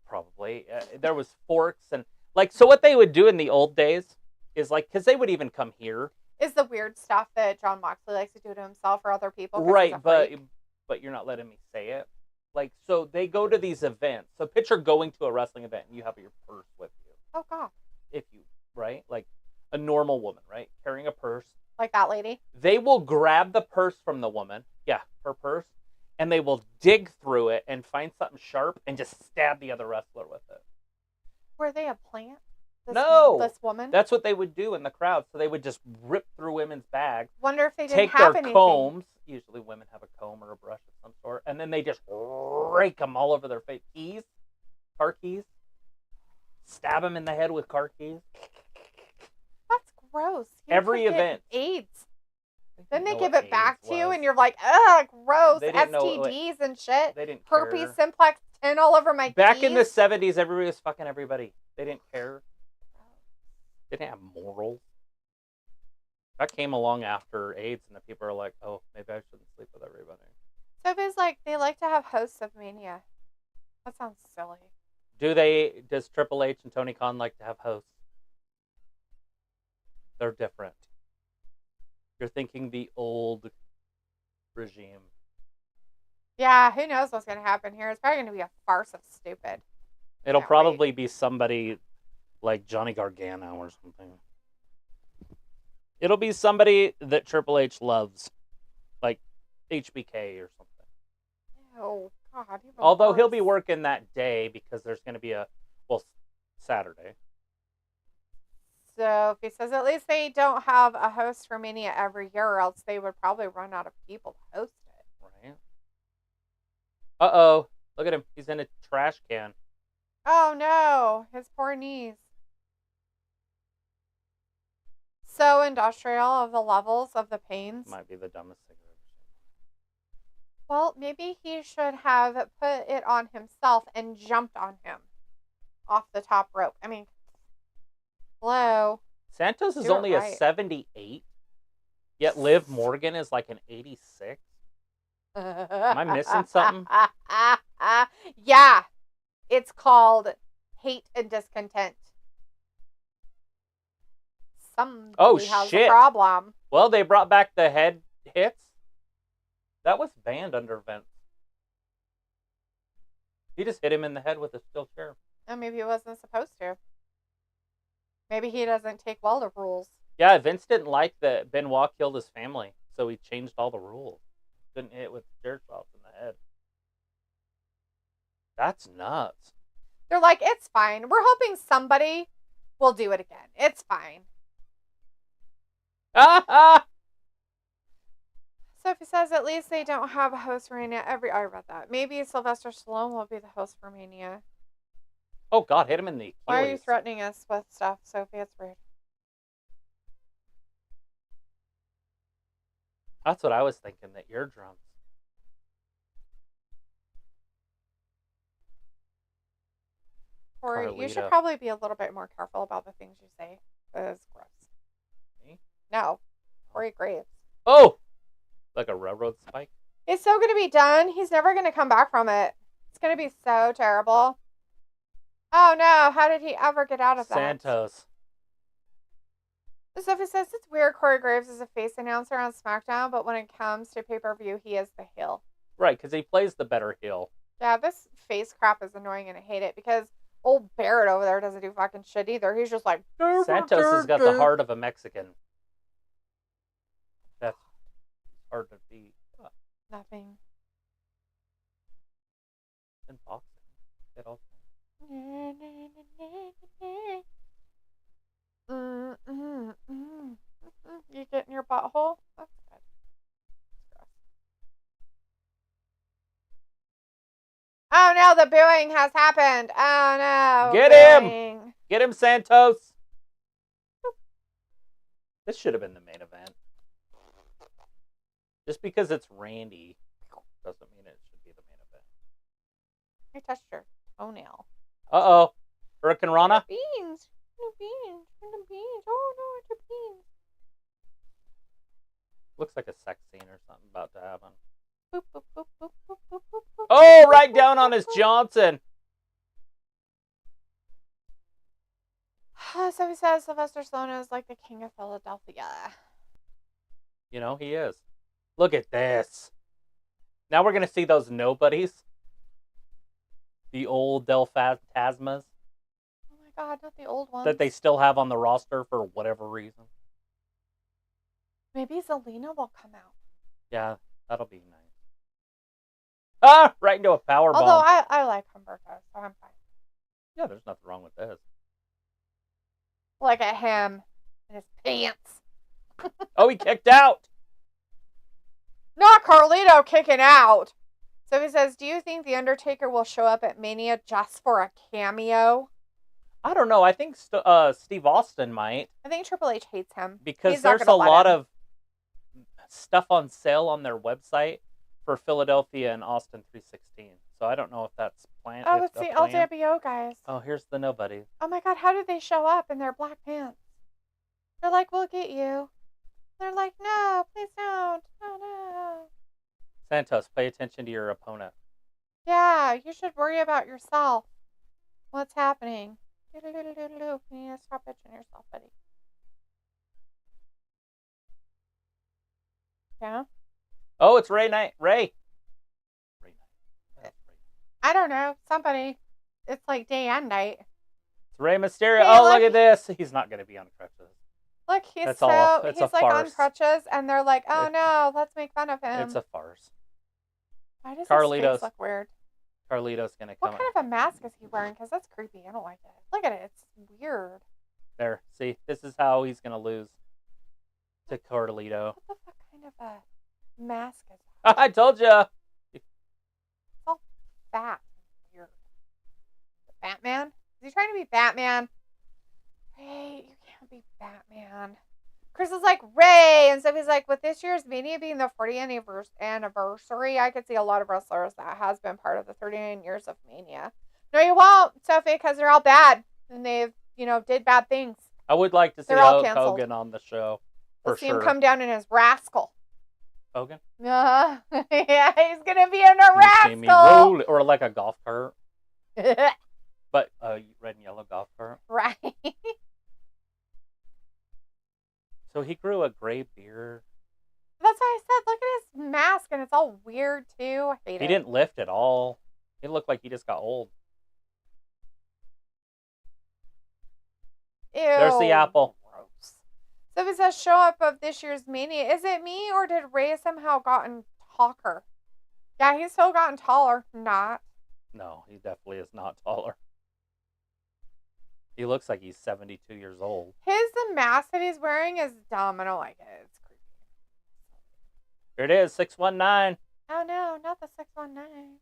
Probably. There was forks and... Like, so what they would do in the old days is like... Because they would even come here. Is the weird stuff that John Moxley likes to do to himself or other people. 'Cause he's Right, a but freak. you're not letting me say it. Like, so they go to these events. So picture going to a wrestling event and you have your purse with you. Oh, God. If you... Right? Like, a normal woman, right? Carrying a purse. Like that lady? They will grab the purse from the woman. Yeah, her purse. And they will dig through it and find something sharp and just stab the other wrestler with it. Were they a plant? This woman? That's what they would do in the crowd. So they would just rip through women's bags. Wonder if they didn't take have their anything. combs. Usually women have a comb or a brush of some sort. And then they just rake them all over their face. Keys. Car keys. Stab them in the head with car keys. That's gross. Every event. AIDS. Then they know give what it back AIDS to you was. and you're like, ugh, gross. They didn't know STDs and shit. They didn't Herpes care. simplex 10 all over my Back keys. in the 70s, everybody was fucking everybody. They didn't care. They didn't have morals. That came along after AIDS, and the people are like, oh, maybe I shouldn't sleep with everybody. So it's like they like to have hosts of Mania. That sounds silly. Does Triple H and Tony Khan like to have hosts? They're different. You're thinking the old regime. Yeah, who knows what's going to happen here. It's probably going to be a farce of stupid. It'll Can't probably be somebody like Johnny Gargano or something. It'll be somebody that Triple H loves, like HBK or something. Oh, God. Although he'll be working that day because there's going to be Saturday. So if he says at least they don't have a host for Mania every year, or else they would probably run out of people to host it. Right. Uh-oh. Look at him. He's in a trash can. Oh, no. His poor knees. So industrial of the levels of the pains. Might be the dumbest thing I've ever seen. Well, maybe he should have put it on himself and jumped on him off the top rope. I mean, hello. Santos is Do it only right. a 78, yet Liv Morgan is like an 86. Am I missing something? Yeah. It's called hate and discontent. Somebody has shit. a problem. Well, they brought back the head hits. That was banned under Vince. He just hit him in the head with a steel chair. Oh, maybe he wasn't supposed to. Maybe he doesn't take well to rules. Yeah, Vince didn't like that Benoit killed his family, so he changed all the rules. Couldn't hit with chair shots in the head. That's nuts. They're like, it's fine. We're hoping somebody will do it again. It's fine. So if he says at least they don't have a host for Mania every... I read that. Maybe Sylvester Stallone will be the host for Mania. Oh, God, hit him in the Achilles. Why are you threatening us with stuff, Sophie? It's rude. That's what I was thinking, the eardrums. Corey, you should Carlito. probably be a little bit more careful about the things you say. It's gross. Me? No. Corey Graves. Oh! Like a railroad spike? It's so going to be done. He's never going to come back from it. It's going to be so terrible. Oh, no. How did he ever get out of that? Santos. Sophie says it's weird Corey Graves is a face announcer on SmackDown, but when it comes to pay-per-view, he is the heel. Right, because he plays the better heel. Yeah, this face crap is annoying and I hate it because old Barrett over there doesn't do fucking shit either. He's just like... Santos has got the heart of a Mexican. That's hard to beat. Nothing. In boxing. It all... You get in your butthole? That's good. Oh no, the booing has happened. Oh no. Get booing. him! Get him, Santos! This should have been the main event. Just because it's Randy doesn't mean it should be the main event. I touched your toenail. Uh-oh. Hurricane Rana? Beans. No beans. No beans. Oh no, it's your beans. Looks like a sex scene or something about to happen. Boop, boop, boop, boop, boop, boop, boop, boop. Oh, right down on his Johnson. So he says Sylvester Stallone is like the king of Philadelphia. You know, he is. Look at this. Now we're going to see those nobodies. The old Del Fantasmas. Oh my god, not the old ones. That they still have on the roster for whatever reason. Maybe Zelina will come out. Yeah, that'll be nice. Ah! Right into a power bomb. Although I like Humberto, so I'm fine. Yeah, there's nothing wrong with this. Look at him in his pants. Oh, he kicked out. Not Carlito kicking out. So he says, do you think The Undertaker will show up at Mania just for a cameo? I don't know. I think Steve Austin might. I think Triple H hates him. Because there's a lot of stuff on sale on their website for Philadelphia and Austin 316. So I don't know if that's planned. Oh, it's the LWO guys. Oh, here's the nobody. Oh my God, how did they show up in their black pants? They're like, we'll get you. They're like, no, please don't. Oh, no. Santos, pay attention to your opponent. Yeah, you should worry about yourself. What's happening? You need to stop bitching yourself, buddy. Yeah? Oh, it's Ray Knight. Ray. I don't know. Somebody. It's like day and night. It's Rey Mysterio. Hey, look at this. He's not going to be on crutches. Look, he's he's like on crutches, and they're like, oh no, let's make fun of him. It's a farce. Why does his face look weird? Carlito's going to come. What kind of a mask is he wearing? Because that's creepy. I don't like it. Look at it. It's weird. There. See, this is how he's going to lose to Carlito. What the fuck kind of a mask is that? I told you. It's all fat and weird. Batman? Is he trying to be Batman? Ray, you can't be Batman. Chris is like, Ray! And so he's like, with this year's Mania being the 40th anniversary, I could see a lot of wrestlers that has been part of the 39 years of Mania. No, you won't, Sophie, because they're all bad. And they've, did bad things. I would like to see Hulk Hogan on the show. We'll see him come down in his rascal. Hogan? Yeah, he's going to be in a rascal. See me roll, or like a golf cart. But red and yellow golf cart. Right. So he grew a gray beard. That's why I said, look at his mask, and it's all weird, too. I hate it. He didn't lift at all. He looked like he just got old. Ew. There's the apple. Gross. So it says show up of this year's Mania. Is it me, or did Ray somehow gotten taller? Yeah, he's still gotten taller. Not. No, he definitely is not taller. He looks like he's 72 years old. The mask that he's wearing is dumb. I don't like it. It's creepy. Here it is, 619. Oh no, not the 619.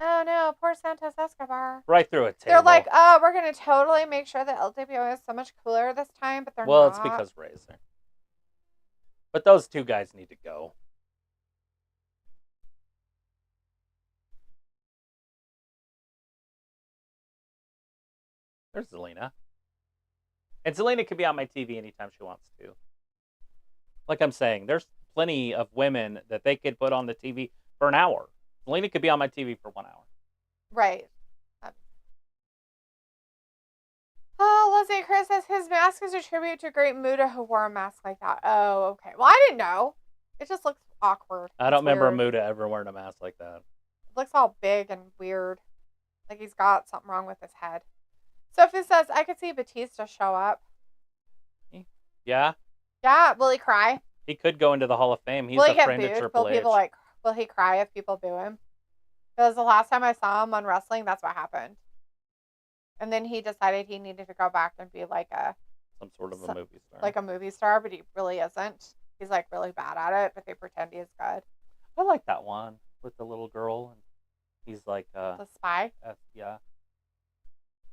Oh no, poor Santos Escobar. Right through a table. They're like, oh, we're going to totally make sure that LWO is so much cooler this time, but they're not. Well, it's because Ray's there. But those two guys need to go. There's Zelina. And Zelina can be on my TV anytime she wants to. Like I'm saying, there's plenty of women that they could put on the TV for an hour. Zelina could be on my TV for 1 hour. Right. Oh, let's see. Chris says his mask is a tribute to Great Muta who wore a mask like that. Oh, okay. Well, I didn't know. It just looks awkward. I don't remember Muta ever wearing a mask like that. It looks all big and weird. Like he's got something wrong with his head. Sophie says, I could see Batista show up. Yeah? Yeah, will he cry? He could go into the Hall of Fame. He's a friend of Triple H. Will he cry if people boo him? Because the last time I saw him on wrestling, that's what happened. And then he decided he needed to go back and be like some sort of a movie star. Like a movie star, but he really isn't. He's like really bad at it, but they pretend he is good. I like that one with the little girl. And he's like the spy? Yeah.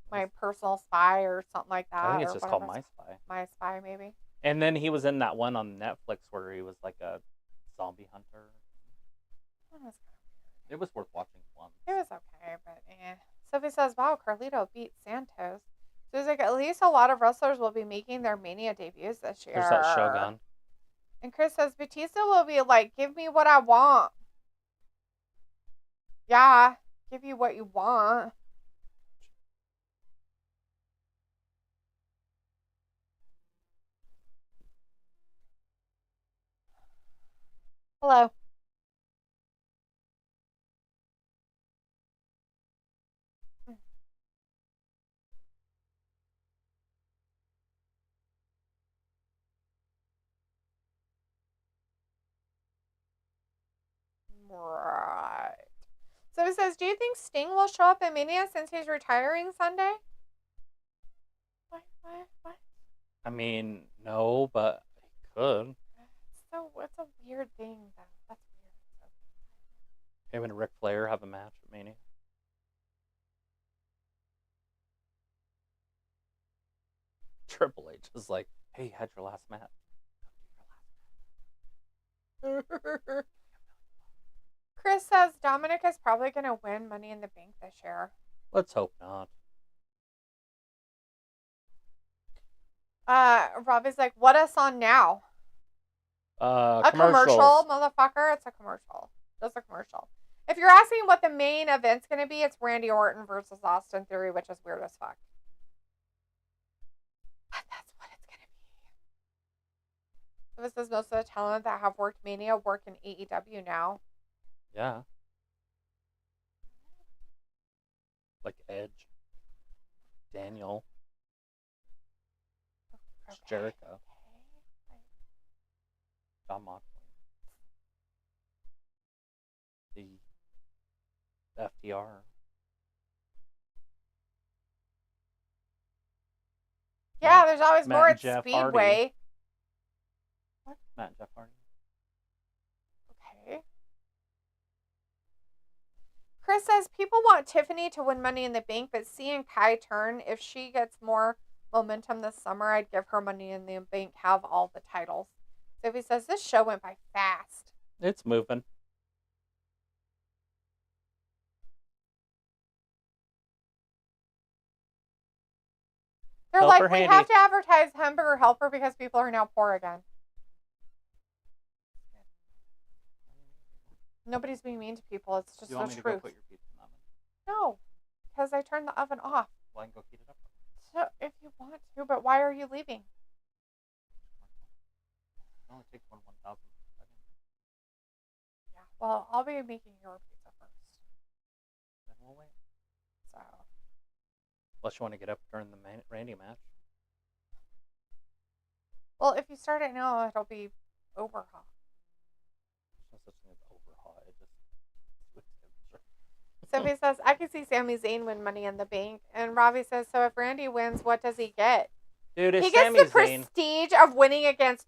My personal spy or something like that. I think it's just called My Spy. My Spy, maybe. And then he was in that one on Netflix where he was like a zombie hunter. It was worth watching once. It was okay, but Sophie says, wow, Carlito beat Santos. So he's like, at least a lot of wrestlers will be making their Mania debuts this year. There's that Shogun. And Chris says, Batista will be like, give me what I want. Yeah, give you what you want. Hello. Right. So it says, do you think Sting will show up at Mania since he's retiring Sunday? Why What? I mean, no, but he could. It's a weird thing, though. That's weird. Him and Ric Flair have a match at Mania. Triple H is like, hey, you had your last match. Chris says Dominik is probably going to win Money in the Bank this year. Let's hope not. Robbie's like, what is on now? A commercial, motherfucker. It's a commercial. Just a commercial. If you're asking what the main event's going to be, it's Randy Orton versus Austin Theory, which is weird as fuck. But that's what it's going to be. This says most of the talent that have worked Mania work in AEW now. Yeah. Like Edge. Daniel. Okay. Jericho. John Moxley. The FTR. Yeah, there's always Matt more and at Jeff Speedway. Hardy. What? Matt and Jeff Hardy. Okay. Chris says people want Tiffany to win Money in the Bank, but seeing Kai turn, if she gets more momentum this summer, I'd give her Money in the Bank, have all the titles. Sophie says this show went by fast. It's moving. They're Helper like, we handy. have to advertise Hamburger Helper because people are now poor again. Nobody's being mean to people. It's just You want the me to truth. go put your pizza in the oven? No, because I turned the oven off. Well, I can go heat it up. So if you want to, but why are you leaving? It only takes 1,000 seconds. Yeah. Well, I'll be making your pizza first. Then we'll wait. So. Unless you want to get up during the Randy match. Well, if you start it now, it'll be over hot. There's no such thing as over hot. It just switches temperature. Sophie says, I can see Sami Zayn win Money in the Bank. And Ravi says, so if Randy wins, what does he get? Dude, it's He gets Sami the Zayn. prestige of winning against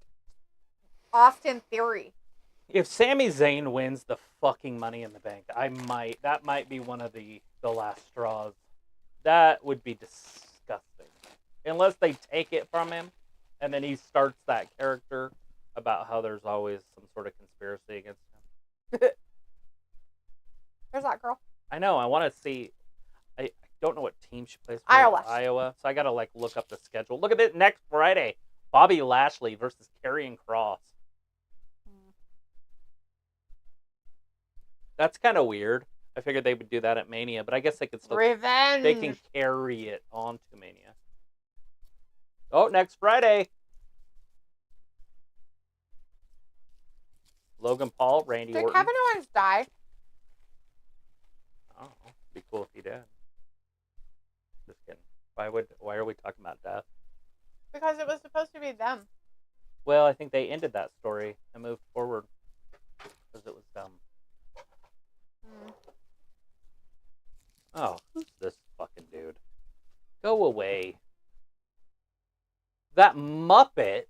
Austin Theory. If Sami Zayn wins the fucking Money in the Bank, that might be one of the last straws. That would be disgusting. Unless they take it from him, and then he starts that character about how there's always some sort of conspiracy against him. There's that girl. I know. I want to see. I don't know what team she plays for. Iowa. So I got to look up the schedule. Look at it next Friday. Bobby Lashley versus Karrion Kross. That's kind of weird. I figured they would do that at Mania, but I guess they could still. Revenge. They can carry it onto Mania. Oh, next Friday. Logan Paul, Randy Did Orton. Kevin Owens die? Oh, it'd be cool if he did. Just kidding. Why are we talking about death? Because it was supposed to be them. Well, I think they ended that story and moved forward because it was dumb. Oh, who's this fucking dude? Go away. That Muppet?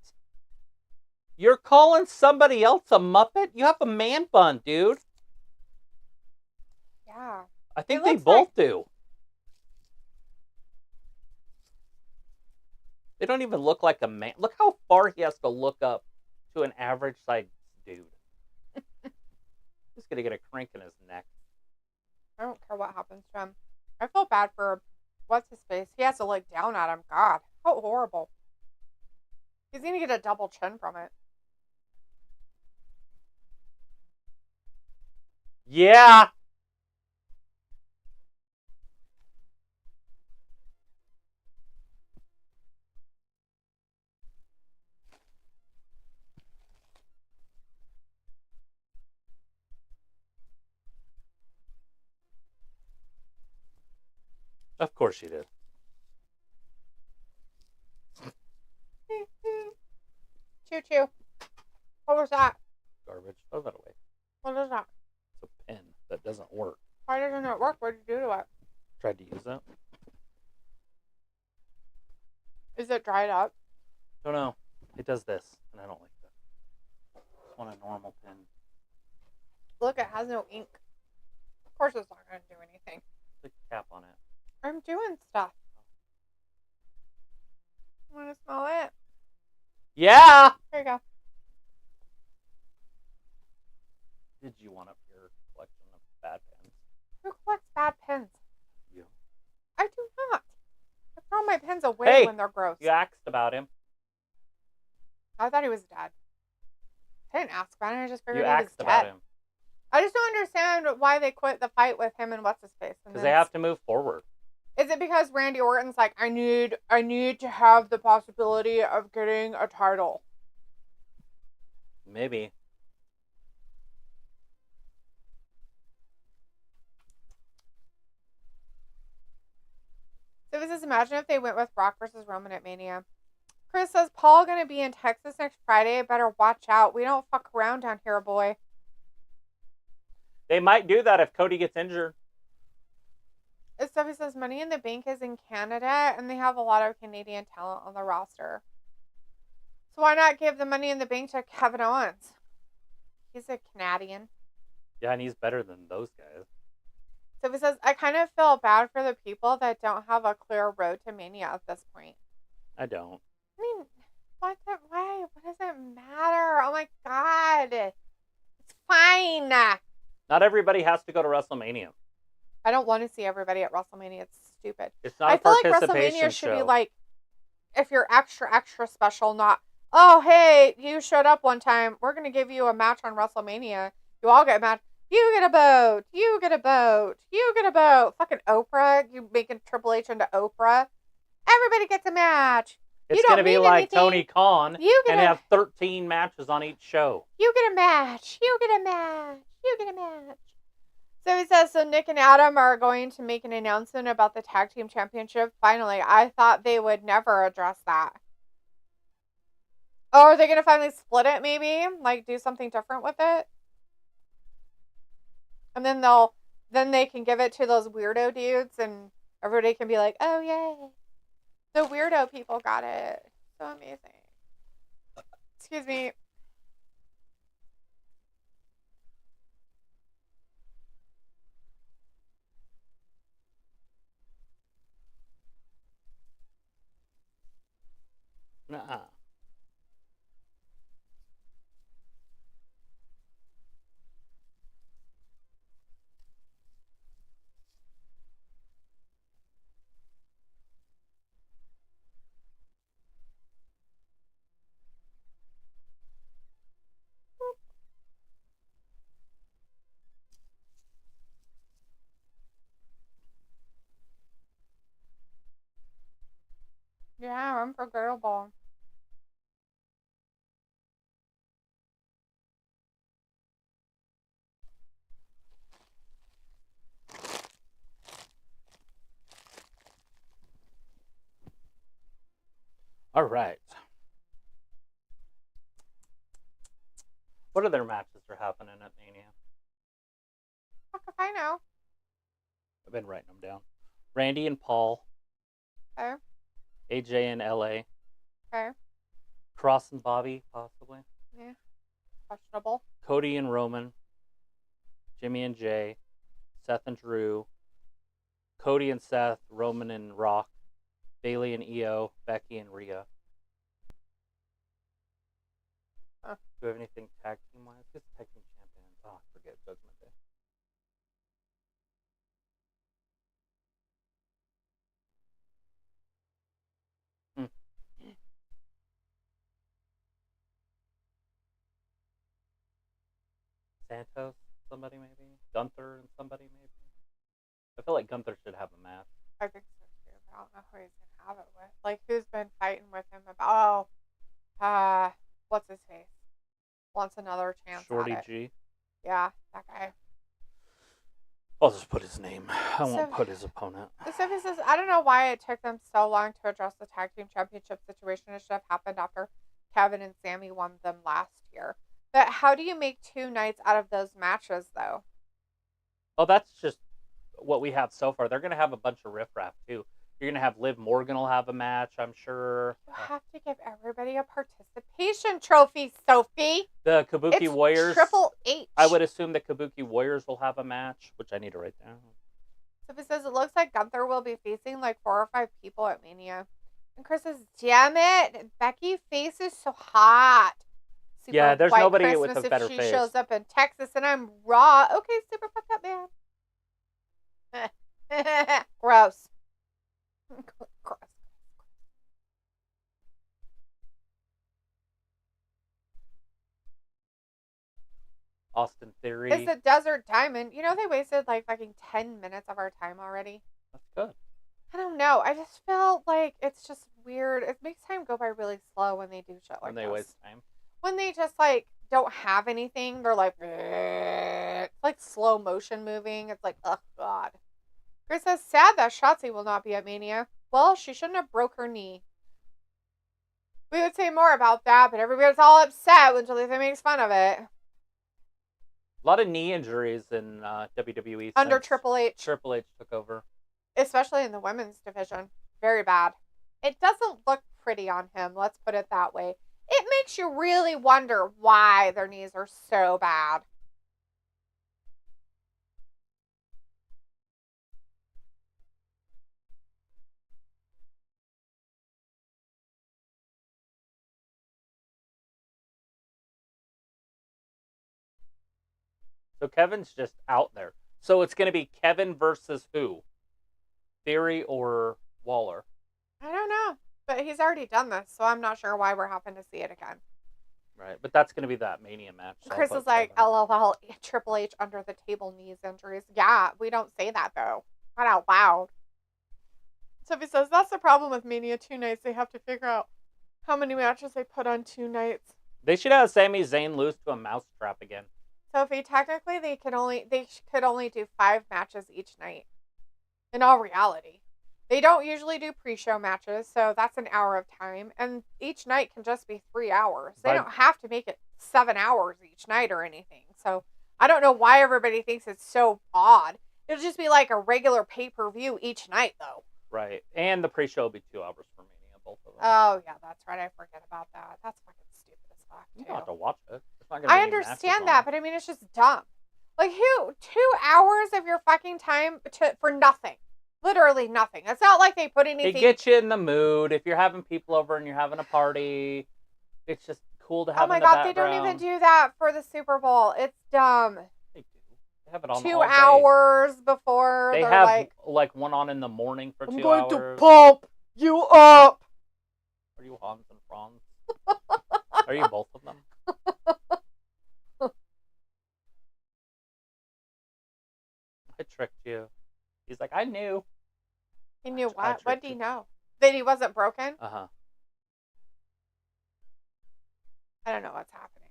You're calling somebody else a Muppet? You have a man bun, dude. Yeah. I think It they looks both do. They don't even look like a man. Look how far he has to look up to an average-sized dude. He's going to get a crank in his neck. I don't care what happens to him. I feel bad for what's his face. He has to look down at him. God, how horrible. He's gonna get a double chin from it. Yeah. Of course she did. Choo choo. What was that? Garbage. Throw that away. What is that? It's a pen that doesn't work. Why doesn't it work? What did you do to it? Tried to use it. Is it dried up? Don't know. It does this, and I don't like that. I want a normal pen. Look, it has no ink. Of course it's not going to do anything. Put a cap on it. I'm doing stuff. Want to smell it? Yeah! Here you go. Did you want up your collection of bad pens? Who collects bad pens? You. I do not. I throw my pens away when they're gross. You asked about him. I thought he was dead. I didn't ask about him. I just figured You he was asked about him. I just don't understand why they quit the fight with him and what's-his-face. Because they have to move forward. Is it because Randy Orton's like, I need to have the possibility of getting a title? Maybe. So this is, imagine if they went with Rock versus Roman at Mania. Chris says, Paul going to be in Texas next Friday. Better watch out. We don't fuck around down here, boy. They might do that if Cody gets injured. Stuffy says, Money in the Bank is in Canada, and they have a lot of Canadian talent on the roster. So why not give the Money in the Bank to Kevin Owens? He's a Canadian. Yeah, and he's better than those guys. So he says, I kind of feel bad for the people that don't have a clear road to Mania at this point. I don't. I mean, why? What does it matter? Oh my God. It's fine. Not everybody has to go to WrestleMania. I don't want to see everybody at WrestleMania. It's stupid. It's not I a feel like participation WrestleMania should show. be like, if you're extra, extra special, not, oh, hey, you showed up one time. We're going to give you a match on WrestleMania. You all get a match. You get a boat. You get a boat. You get a boat. Fucking Oprah. You making Triple H into Oprah. Everybody gets a match. It's going to be like anything. Tony Khan and have 13 matches on each show. You get a match. You get a match. You get a match. So he says, so Nick and Adam are going to make an announcement about the Tag Team Championship. Finally, I thought they would never address that. Oh, are they going to finally split it maybe? Like do something different with it? And then they can give it to those weirdo dudes and everybody can be like, oh, yay. The weirdo people got it. So amazing. Excuse me. Nuh-uh. Yeah, unforgettable. All right. What other matches are happening at Mania? Fuck if I know. I've been writing them down. Randy and Paul. Okay. AJ and LA. Okay. Kross and Bobby, possibly. Yeah. Questionable. Cody and Roman. Jimmy and Jay. Seth and Drew. Cody and Seth. Roman and Rock. Bailey and Io. Becky and Rhea. Huh. Do we have anything tag team wise? Just tag team champions. Oh, forget Judgment Day. Santos, somebody maybe? Gunther and somebody maybe? I feel like Gunther should have a match. I think so too, but I don't know who he's going to have it with. Like, who's been fighting with him about, what's his face? Wants another chance Shorty at it. G. Yeah, that guy. I'll just put his name. I won't put his opponent. So he says, I don't know why it took them so long to address the tag team championship situation. It should have happened after Kevin and Sami won them last year. But how do you make 2 nights out of those matches, though? Oh, that's just what we have so far. They're going to have a bunch of riffraff, too. You're gonna have Liv Morgan will have a match, I'm sure. You have to give everybody a participation trophy, Sophie. The Kabuki It's Warriors. Triple H. I would assume the Kabuki Warriors will have a match, which I need to write down. Sophie says it looks like Gunther will be facing like 4 or 5 people at Mania. And Chris says, damn it, Becky's face is so hot. Super Yeah, there's white nobody Christmas with a better if she face. shows up in Texas and I'm raw. Okay, super fucked up, man. Gross. Gross. Austin Theory. It's a desert diamond. You know they wasted like fucking 10 minutes of our time already. That's good. I don't know. I just feel like it's just weird. It makes time go by really slow when they do shit like When they this. waste time. When they just like don't have anything, they're like, it's like slow motion moving. It's like, oh god. Chris says, sad that Shotzi will not be at Mania. Well, she shouldn't have broke her knee. We would say more about that, but everybody's all upset when Talitha makes fun of it. A lot of knee injuries in WWE. Under since Triple H. Triple H took over. Especially in the women's division. Very bad. It doesn't look pretty on him, let's put it that way. It makes you really wonder why their knees are so bad. So Kevin's just out there. So it's going to be Kevin versus who? Theory or Waller? I don't know. But he's already done this, so I'm not sure why we're having to see it again. Right, but that's going to be that Mania match. So Chris is like, LOL, Triple H under the table knees injuries. Yeah, we don't say that though. Not out loud. Sophie says, that's the problem with Mania 2 nights. They have to figure out how many matches they put on 2 nights. They should have Sami Zayn lose to a mousetrap again. Sophie, technically they could only do 5 matches each night. In all reality. They don't usually do pre-show matches, so that's an hour of time. And each night can just be 3 hours. They don't have to make it 7 hours each night or anything. So I don't know why everybody thinks it's so odd. It'll just be like a regular pay-per-view each night, though. Right. And the pre-show will be 2 hours for Mania, both of them. Oh, yeah, that's right. I forget about that. That's fucking stupid as fuck, too. You don't have to watch it. It's not gonna be I any understand matches that, on but I mean, it's just dumb. Like, 2 hours of your fucking time for nothing. Literally nothing. It's not like they put anything. It gets you in the mood. If you're having people over and you're having a party, it's just cool to have. Oh my god, they don't even do that for the Super Bowl. It's dumb. They do. They have it on 2 all day. hours before. They they're have like one on in the morning for 2 hours. I'm going to pump you up. Are you Hans and Franz? Are you both of them? I tricked you. He's like, I knew. He knew what? What did he know? That he wasn't broken? Uh-huh. I don't know what's happening.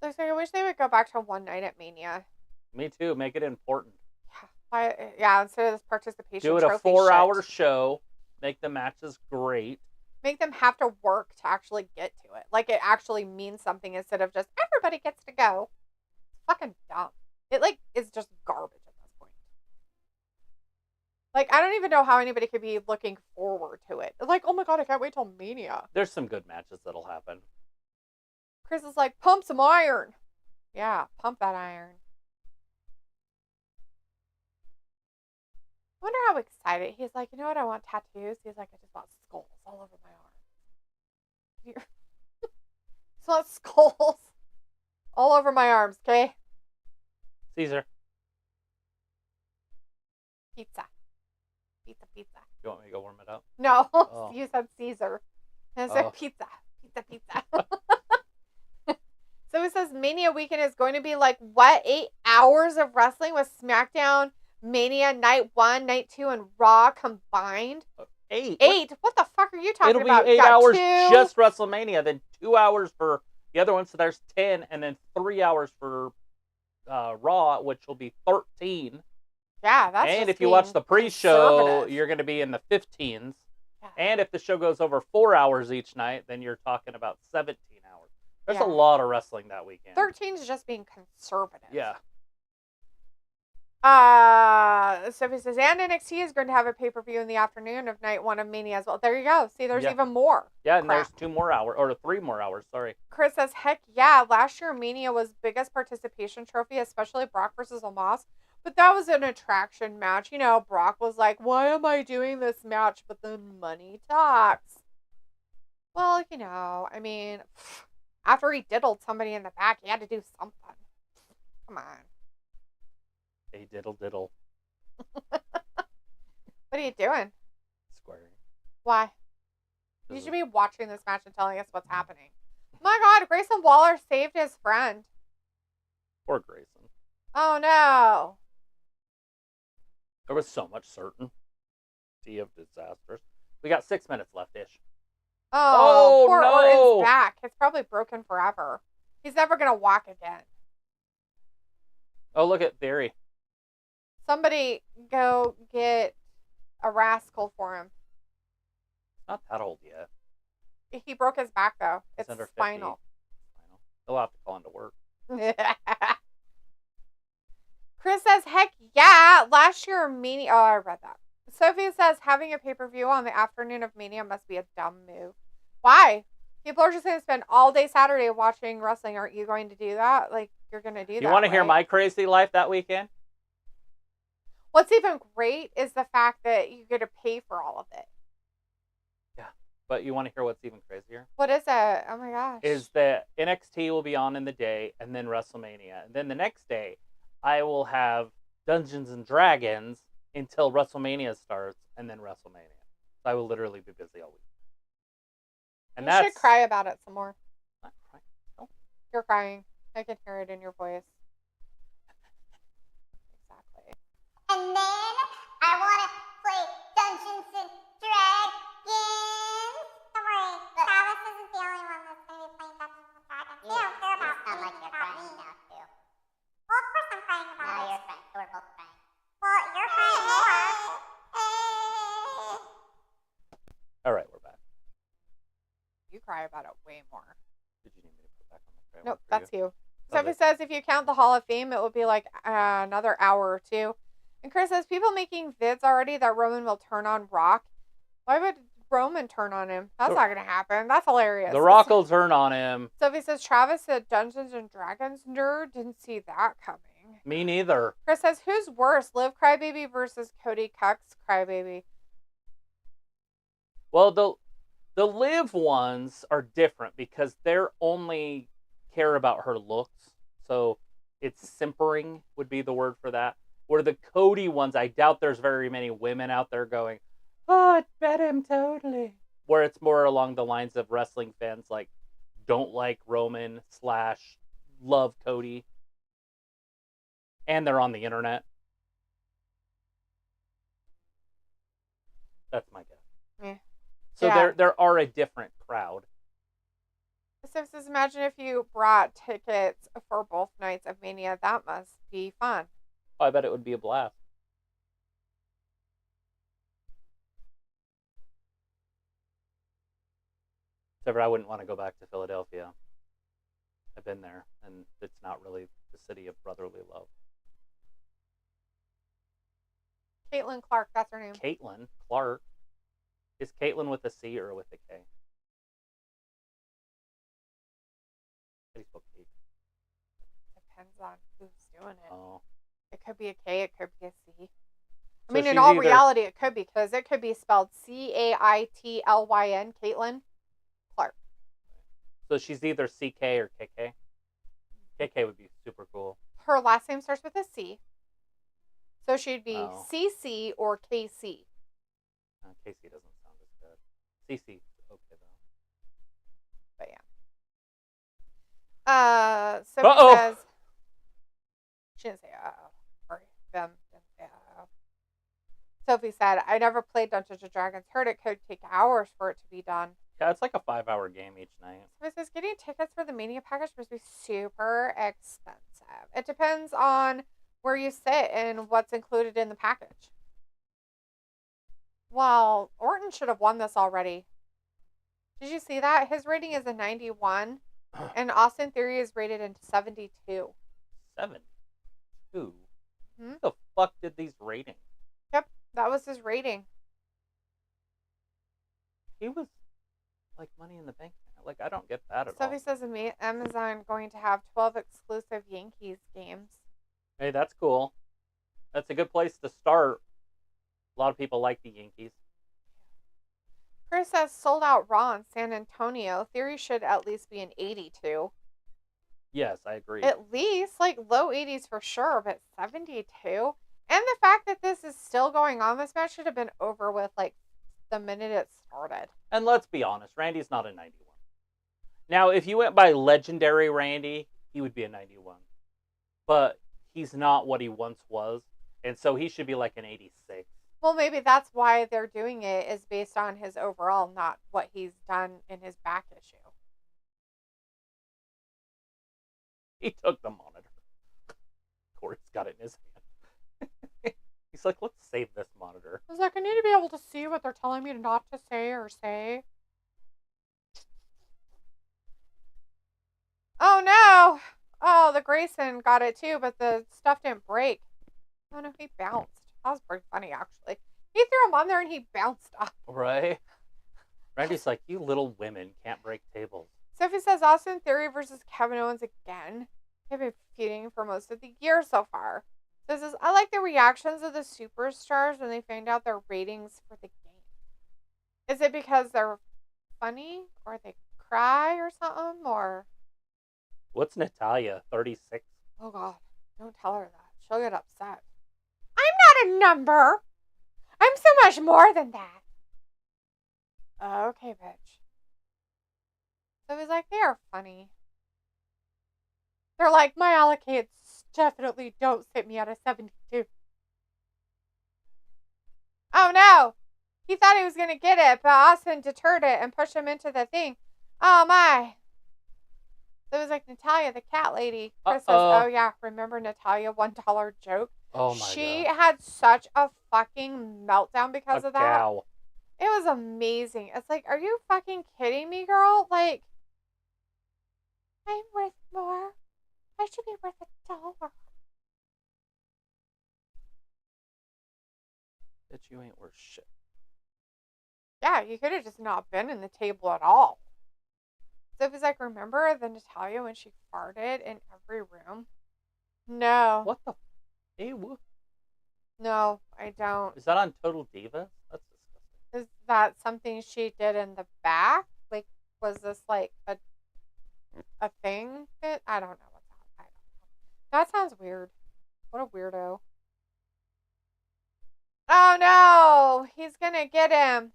So I wish they would go back to one night at Mania. Me too. Make it important. Yeah, instead of this participation Do it trophy a 4-hour shit. show. Make the matches great. Make them have to work to actually get to it. Like it actually means something instead of just everybody gets to go. It's fucking dumb. It like is just garbage at this point. Like I don't even know how anybody could be looking forward to it. Like, oh my god, I can't wait till Mania. There's some good matches that'll happen. Chris is like, pump some iron. Yeah, pump that iron. I wonder how excited he's like. You know what? I want tattoos. He's like, I just want skulls all over my arms. Just want skulls all over my arms. Okay. Caesar. Pizza. Pizza, pizza. You want me to go warm it up? No, Oh. you said Caesar. And I said pizza. Pizza, pizza. So it says Mania weekend is going to be like, what? 8 hours of wrestling with SmackDown, Mania, Night 1, Night 2, and Raw combined? 8? 8? What the fuck are you talking It'll about? be 8 Got hours 2? just WrestleMania, then 2 hours for the other one, so there's 10, and then 3 hours for Raw, which will be 13. Yeah, that's and just if you watch the pre-show, conservative. you're going to be in the 15s. Yeah. And if the show goes over 4 hours each night, then you're talking about 17 hours. There's Yeah. a lot of wrestling that weekend. 13 is just being conservative. Yeah. Sophie says, and NXT is going to have a pay-per-view in the afternoon of night 1 of Mania as well. There you go. See, there's even more. Yeah, and crap. there's 2 more hours, or 3 more hours, sorry. Chris says, heck yeah, last year Mania was biggest participation trophy, especially Brock versus Omos. But that was an attraction match. You know, Brock was like, why am I doing this match? But then money talks. Well, you know, I mean, after he diddled somebody in the back, he had to do something. Come on. Hey, diddle. What are you doing? Squaring. Why? You should be watching this match and telling us what's happening. My God, Grayson Waller saved his friend. Poor Grayson. Oh, no. There was so much certainty of disasters. We got 6 minutes left-ish. Oh, poor no. Orton's back. It's probably broken forever. He's never going to walk again. Oh, look at Theory. Somebody go get a rascal for him. Not that old yet. He broke his back, though. He's It's under 50. spinal. He'll have to call into work. Chris says, heck yeah. Last year, Mania. Oh, I read that. Sophie says, having a pay-per-view on the afternoon of Mania must be a dumb move. Why? People are just going to spend all day Saturday watching wrestling. Aren't you going to do that? Like, you're going to do that. You want to hear my crazy life that weekend? What's even great is the fact that you get to pay for all of it. Yeah. But you want to hear what's even crazier? What is it? Oh my gosh. Is that NXT will be on in the day and then WrestleMania. And then the next day, I will have Dungeons and Dragons until WrestleMania starts and then WrestleMania. So I will literally be busy all week. And you should cry about it some more. Not crying. No. You're crying. I can hear it in your voice. Exactly. And then I want to play Dungeons and Dragons. Don't worry, Travis isn't the only one that's going to be playing Dungeons and Dragons. You don't care about me. Like you're crying now too. Well, of course I'm crying about No, it. you're crying. So we're both crying. Well, you're crying more. All right, we're back. You cry about it way more. Did you need me to put back on the prayer? Nope, that's you. Okay. Sophie says if you count the Hall of Fame, it will be like another hour or two. And Chris says people making vids already that Roman will turn on Rock. Why would Roman turn on him? That's not going to happen. That's hilarious. The Rock will turn on him. Sophie says Travis, a Dungeons and Dragons nerd, didn't see that coming. Me neither. Chris says, who's worse, Liv Crybaby versus Cody Cucks Crybaby? Well, the Liv ones are different because they're only care about her looks. So it's simpering would be the word for that. Where the Cody ones, I doubt there's very many women out there going, oh, I bet him totally. Where it's more along the lines of wrestling fans like don't like Roman / love Cody. And they're on the internet. That's my guess. Yeah. So Yeah. there are a different crowd. So says, imagine if you brought tickets for both nights of Mania. That must be fun. Oh, I bet it would be a blast. Except for I wouldn't want to go back to Philadelphia. I've been there, and it's not really the city of brotherly love. Caitlin Clark, that's her name. Caitlin Clark. Is Caitlin with a C or with a K? How do you spell Kate? Depends on who's doing it. Oh. It could be a K, it could be a C. I So mean, in she's all either- reality, it could be, because it could be spelled Caitlyn, Caitlin Clark. So she's either CK or KK? KK would be super cool. Her last name starts with a C. So she'd be Oh. CC or KC. KC doesn't sound as good. CC, okay though. But yeah. So Uh-oh. he says, she didn't say or them didn't say Sophie said, I never played Dungeons and Dragons. Heard it could take hours for it to be done. Yeah, it's like a 5-hour game each night. Sophie says, getting tickets for the Mania package must be super expensive. It depends on where you sit and what's included in the package. Well, Orton should have won this already. Did you see that? His rating is a 91, and Austin Theory is rated into 72. 72. Hmm? Who the fuck did these ratings? Yep, that was his rating. He was like Money in the Bank. Like, I don't get that at So all. he says Amazon going to have 12 exclusive Yankees games. Hey, that's cool. That's a good place to start. A lot of people like the Yankees. Chris says sold out Raw in San Antonio. Theory should at least be an 82. Yes, I agree. At least, like, low 80s for sure, but 72? And the fact that this is still going on, this match should have been over with, like, the minute it started. And let's be honest, Randy's not a 91. Now, if you went by legendary Randy, he would be a 91. But he's not what he once was, and so he should be like an 86. Well, maybe that's why they're doing it, is based on his overall, not what he's done in his back issue. He took the monitor. Corey's got it in his hand. He's like, let's save this monitor. I was like, I need to be able to see what they're telling me not to say or say. Oh, no. Oh, the Grayson got it too, but the stuff didn't break. Oh, no, he bounced. That was pretty funny, actually. He threw him on there and he bounced up. Right? Randy's like, you little women can't break tables. Sophie says Austin Theory versus Kevin Owens again. They've been feuding for most of the year so far. This is, I like the reactions of the superstars when they find out their ratings for the game. Is it because they're funny or they cry or something? Or What's Natalia? 36? oh god, don't tell her that. She'll get upset. I'm not a number. I'm so much more than that. Okay, bitch. So he's like, they are funny. They're like, my allocates definitely don't sit me at a 72. Oh no! He thought he was going to get it, but Austin deterred it and pushed him into the thing. Oh my. So it was like Natalia, the cat lady. Chris says, oh yeah, remember Natalia $1 joke? Oh my She god. had such a fucking meltdown because A of that. cow. It was amazing. It's like, are you fucking kidding me, girl? Like, I'm worth more. I should be worth $1. Bitch, you ain't worth shit. Yeah, you could have just not been in the table at all. So it was like, remember the Natalia when she farted in every room? No. What the? Ew. No, I don't. Is that on Total Divas? That's disgusting. Is that something she did in the back? Like, was this like a thing? I don't know what's that. I don't know. That sounds weird. What a weirdo. Oh no! He's gonna get him.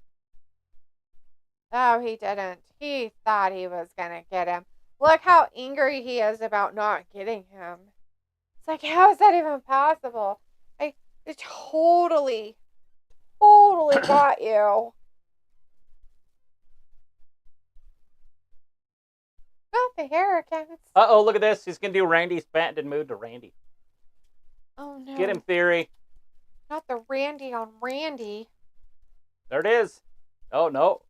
Oh, he didn't. He thought he was gonna get him. Look how angry he is about not getting him. It's like, how is that even possible? I totally got you. Not the Hurricanes. Uh-oh, look at this. He's going to do Randy's patented move to Randy. Oh no. Get him, Theory. Not the Randy on Randy. There it is. Oh, no.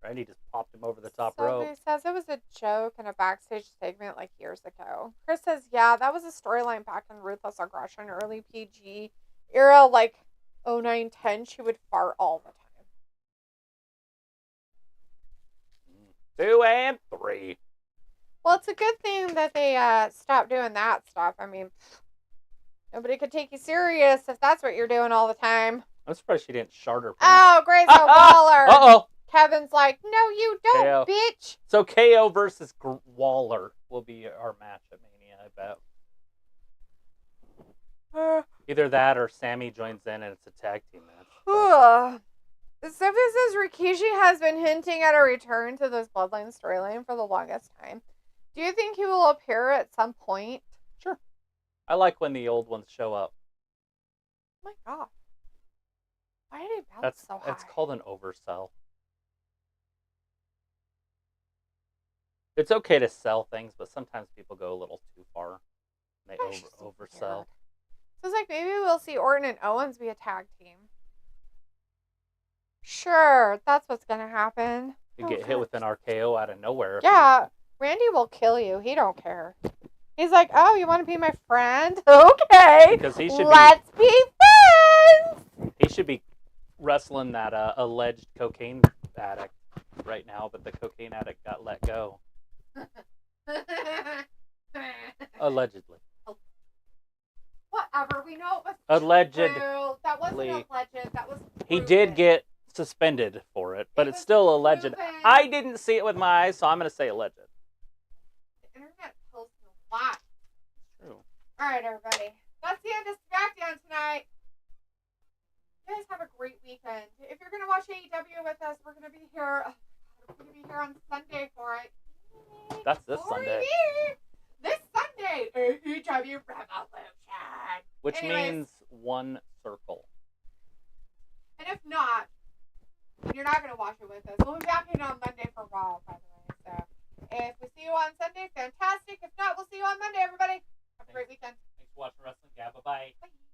Randy just popped him over the top rope. Somebody says it was a joke in a backstage segment like years ago. Chris says, yeah, that was a storyline back in Ruthless Aggression, early PG era, like 09-10. She would fart all the time. 2 and 3. Well, it's a good thing that they stopped doing that stuff. I mean, nobody could take you serious if that's what you're doing all the time. I'm surprised she didn't shard her. Oh, Grayson Waller. Uh-oh. Kevin's like, no, you don't, KO. bitch. So KO versus Waller will be our match at Mania, I bet. Either that or Sammy joins in and it's a tag team match. Ugh. Sophie says Rikishi has been hinting at a return to this Bloodline storyline for the longest time. Do you think he will appear at some point? Sure. I like when the old ones show up. Oh my god. Why did he bounce so high? That's called an oversell. It's okay to sell things, but sometimes people go a little too far. They Gosh, so oversell. weird. So it's like maybe we'll see Orton and Owens be a tag team. Sure, that's what's gonna happen. You get hit with an RKO out of nowhere. Yeah, Randy will kill you. He don't care. He's like, oh, you want to be my friend? Okay. Because he should Let's be friends. He should be wrestling that alleged cocaine addict right now, but the cocaine addict got let go. Allegedly. Whatever. We know it was Alleged. true. That wasn't alleged. That was He proven. did get suspended for it, but It it's was still alleged. proven. I didn't see it with my eyes, so I'm going to say alleged. The internet tells me a lot. True. All right, everybody. That's the end of SmackDown tonight. You guys have a great weekend. If you're going to watch AEW with us, we're going to be here. We're going to be here on Sunday for it. That's this Sunday. This Sunday, AEW Revolution. Which Anyways. means one circle. And if not, then you're not going to watch it with us. We'll be back in on Monday for Raw, by the way. So if we see you on Sunday, fantastic. If not, we'll see you on Monday, everybody. Have a great weekend. Thanks for watching Wrestling Gab. Bye-bye. Bye.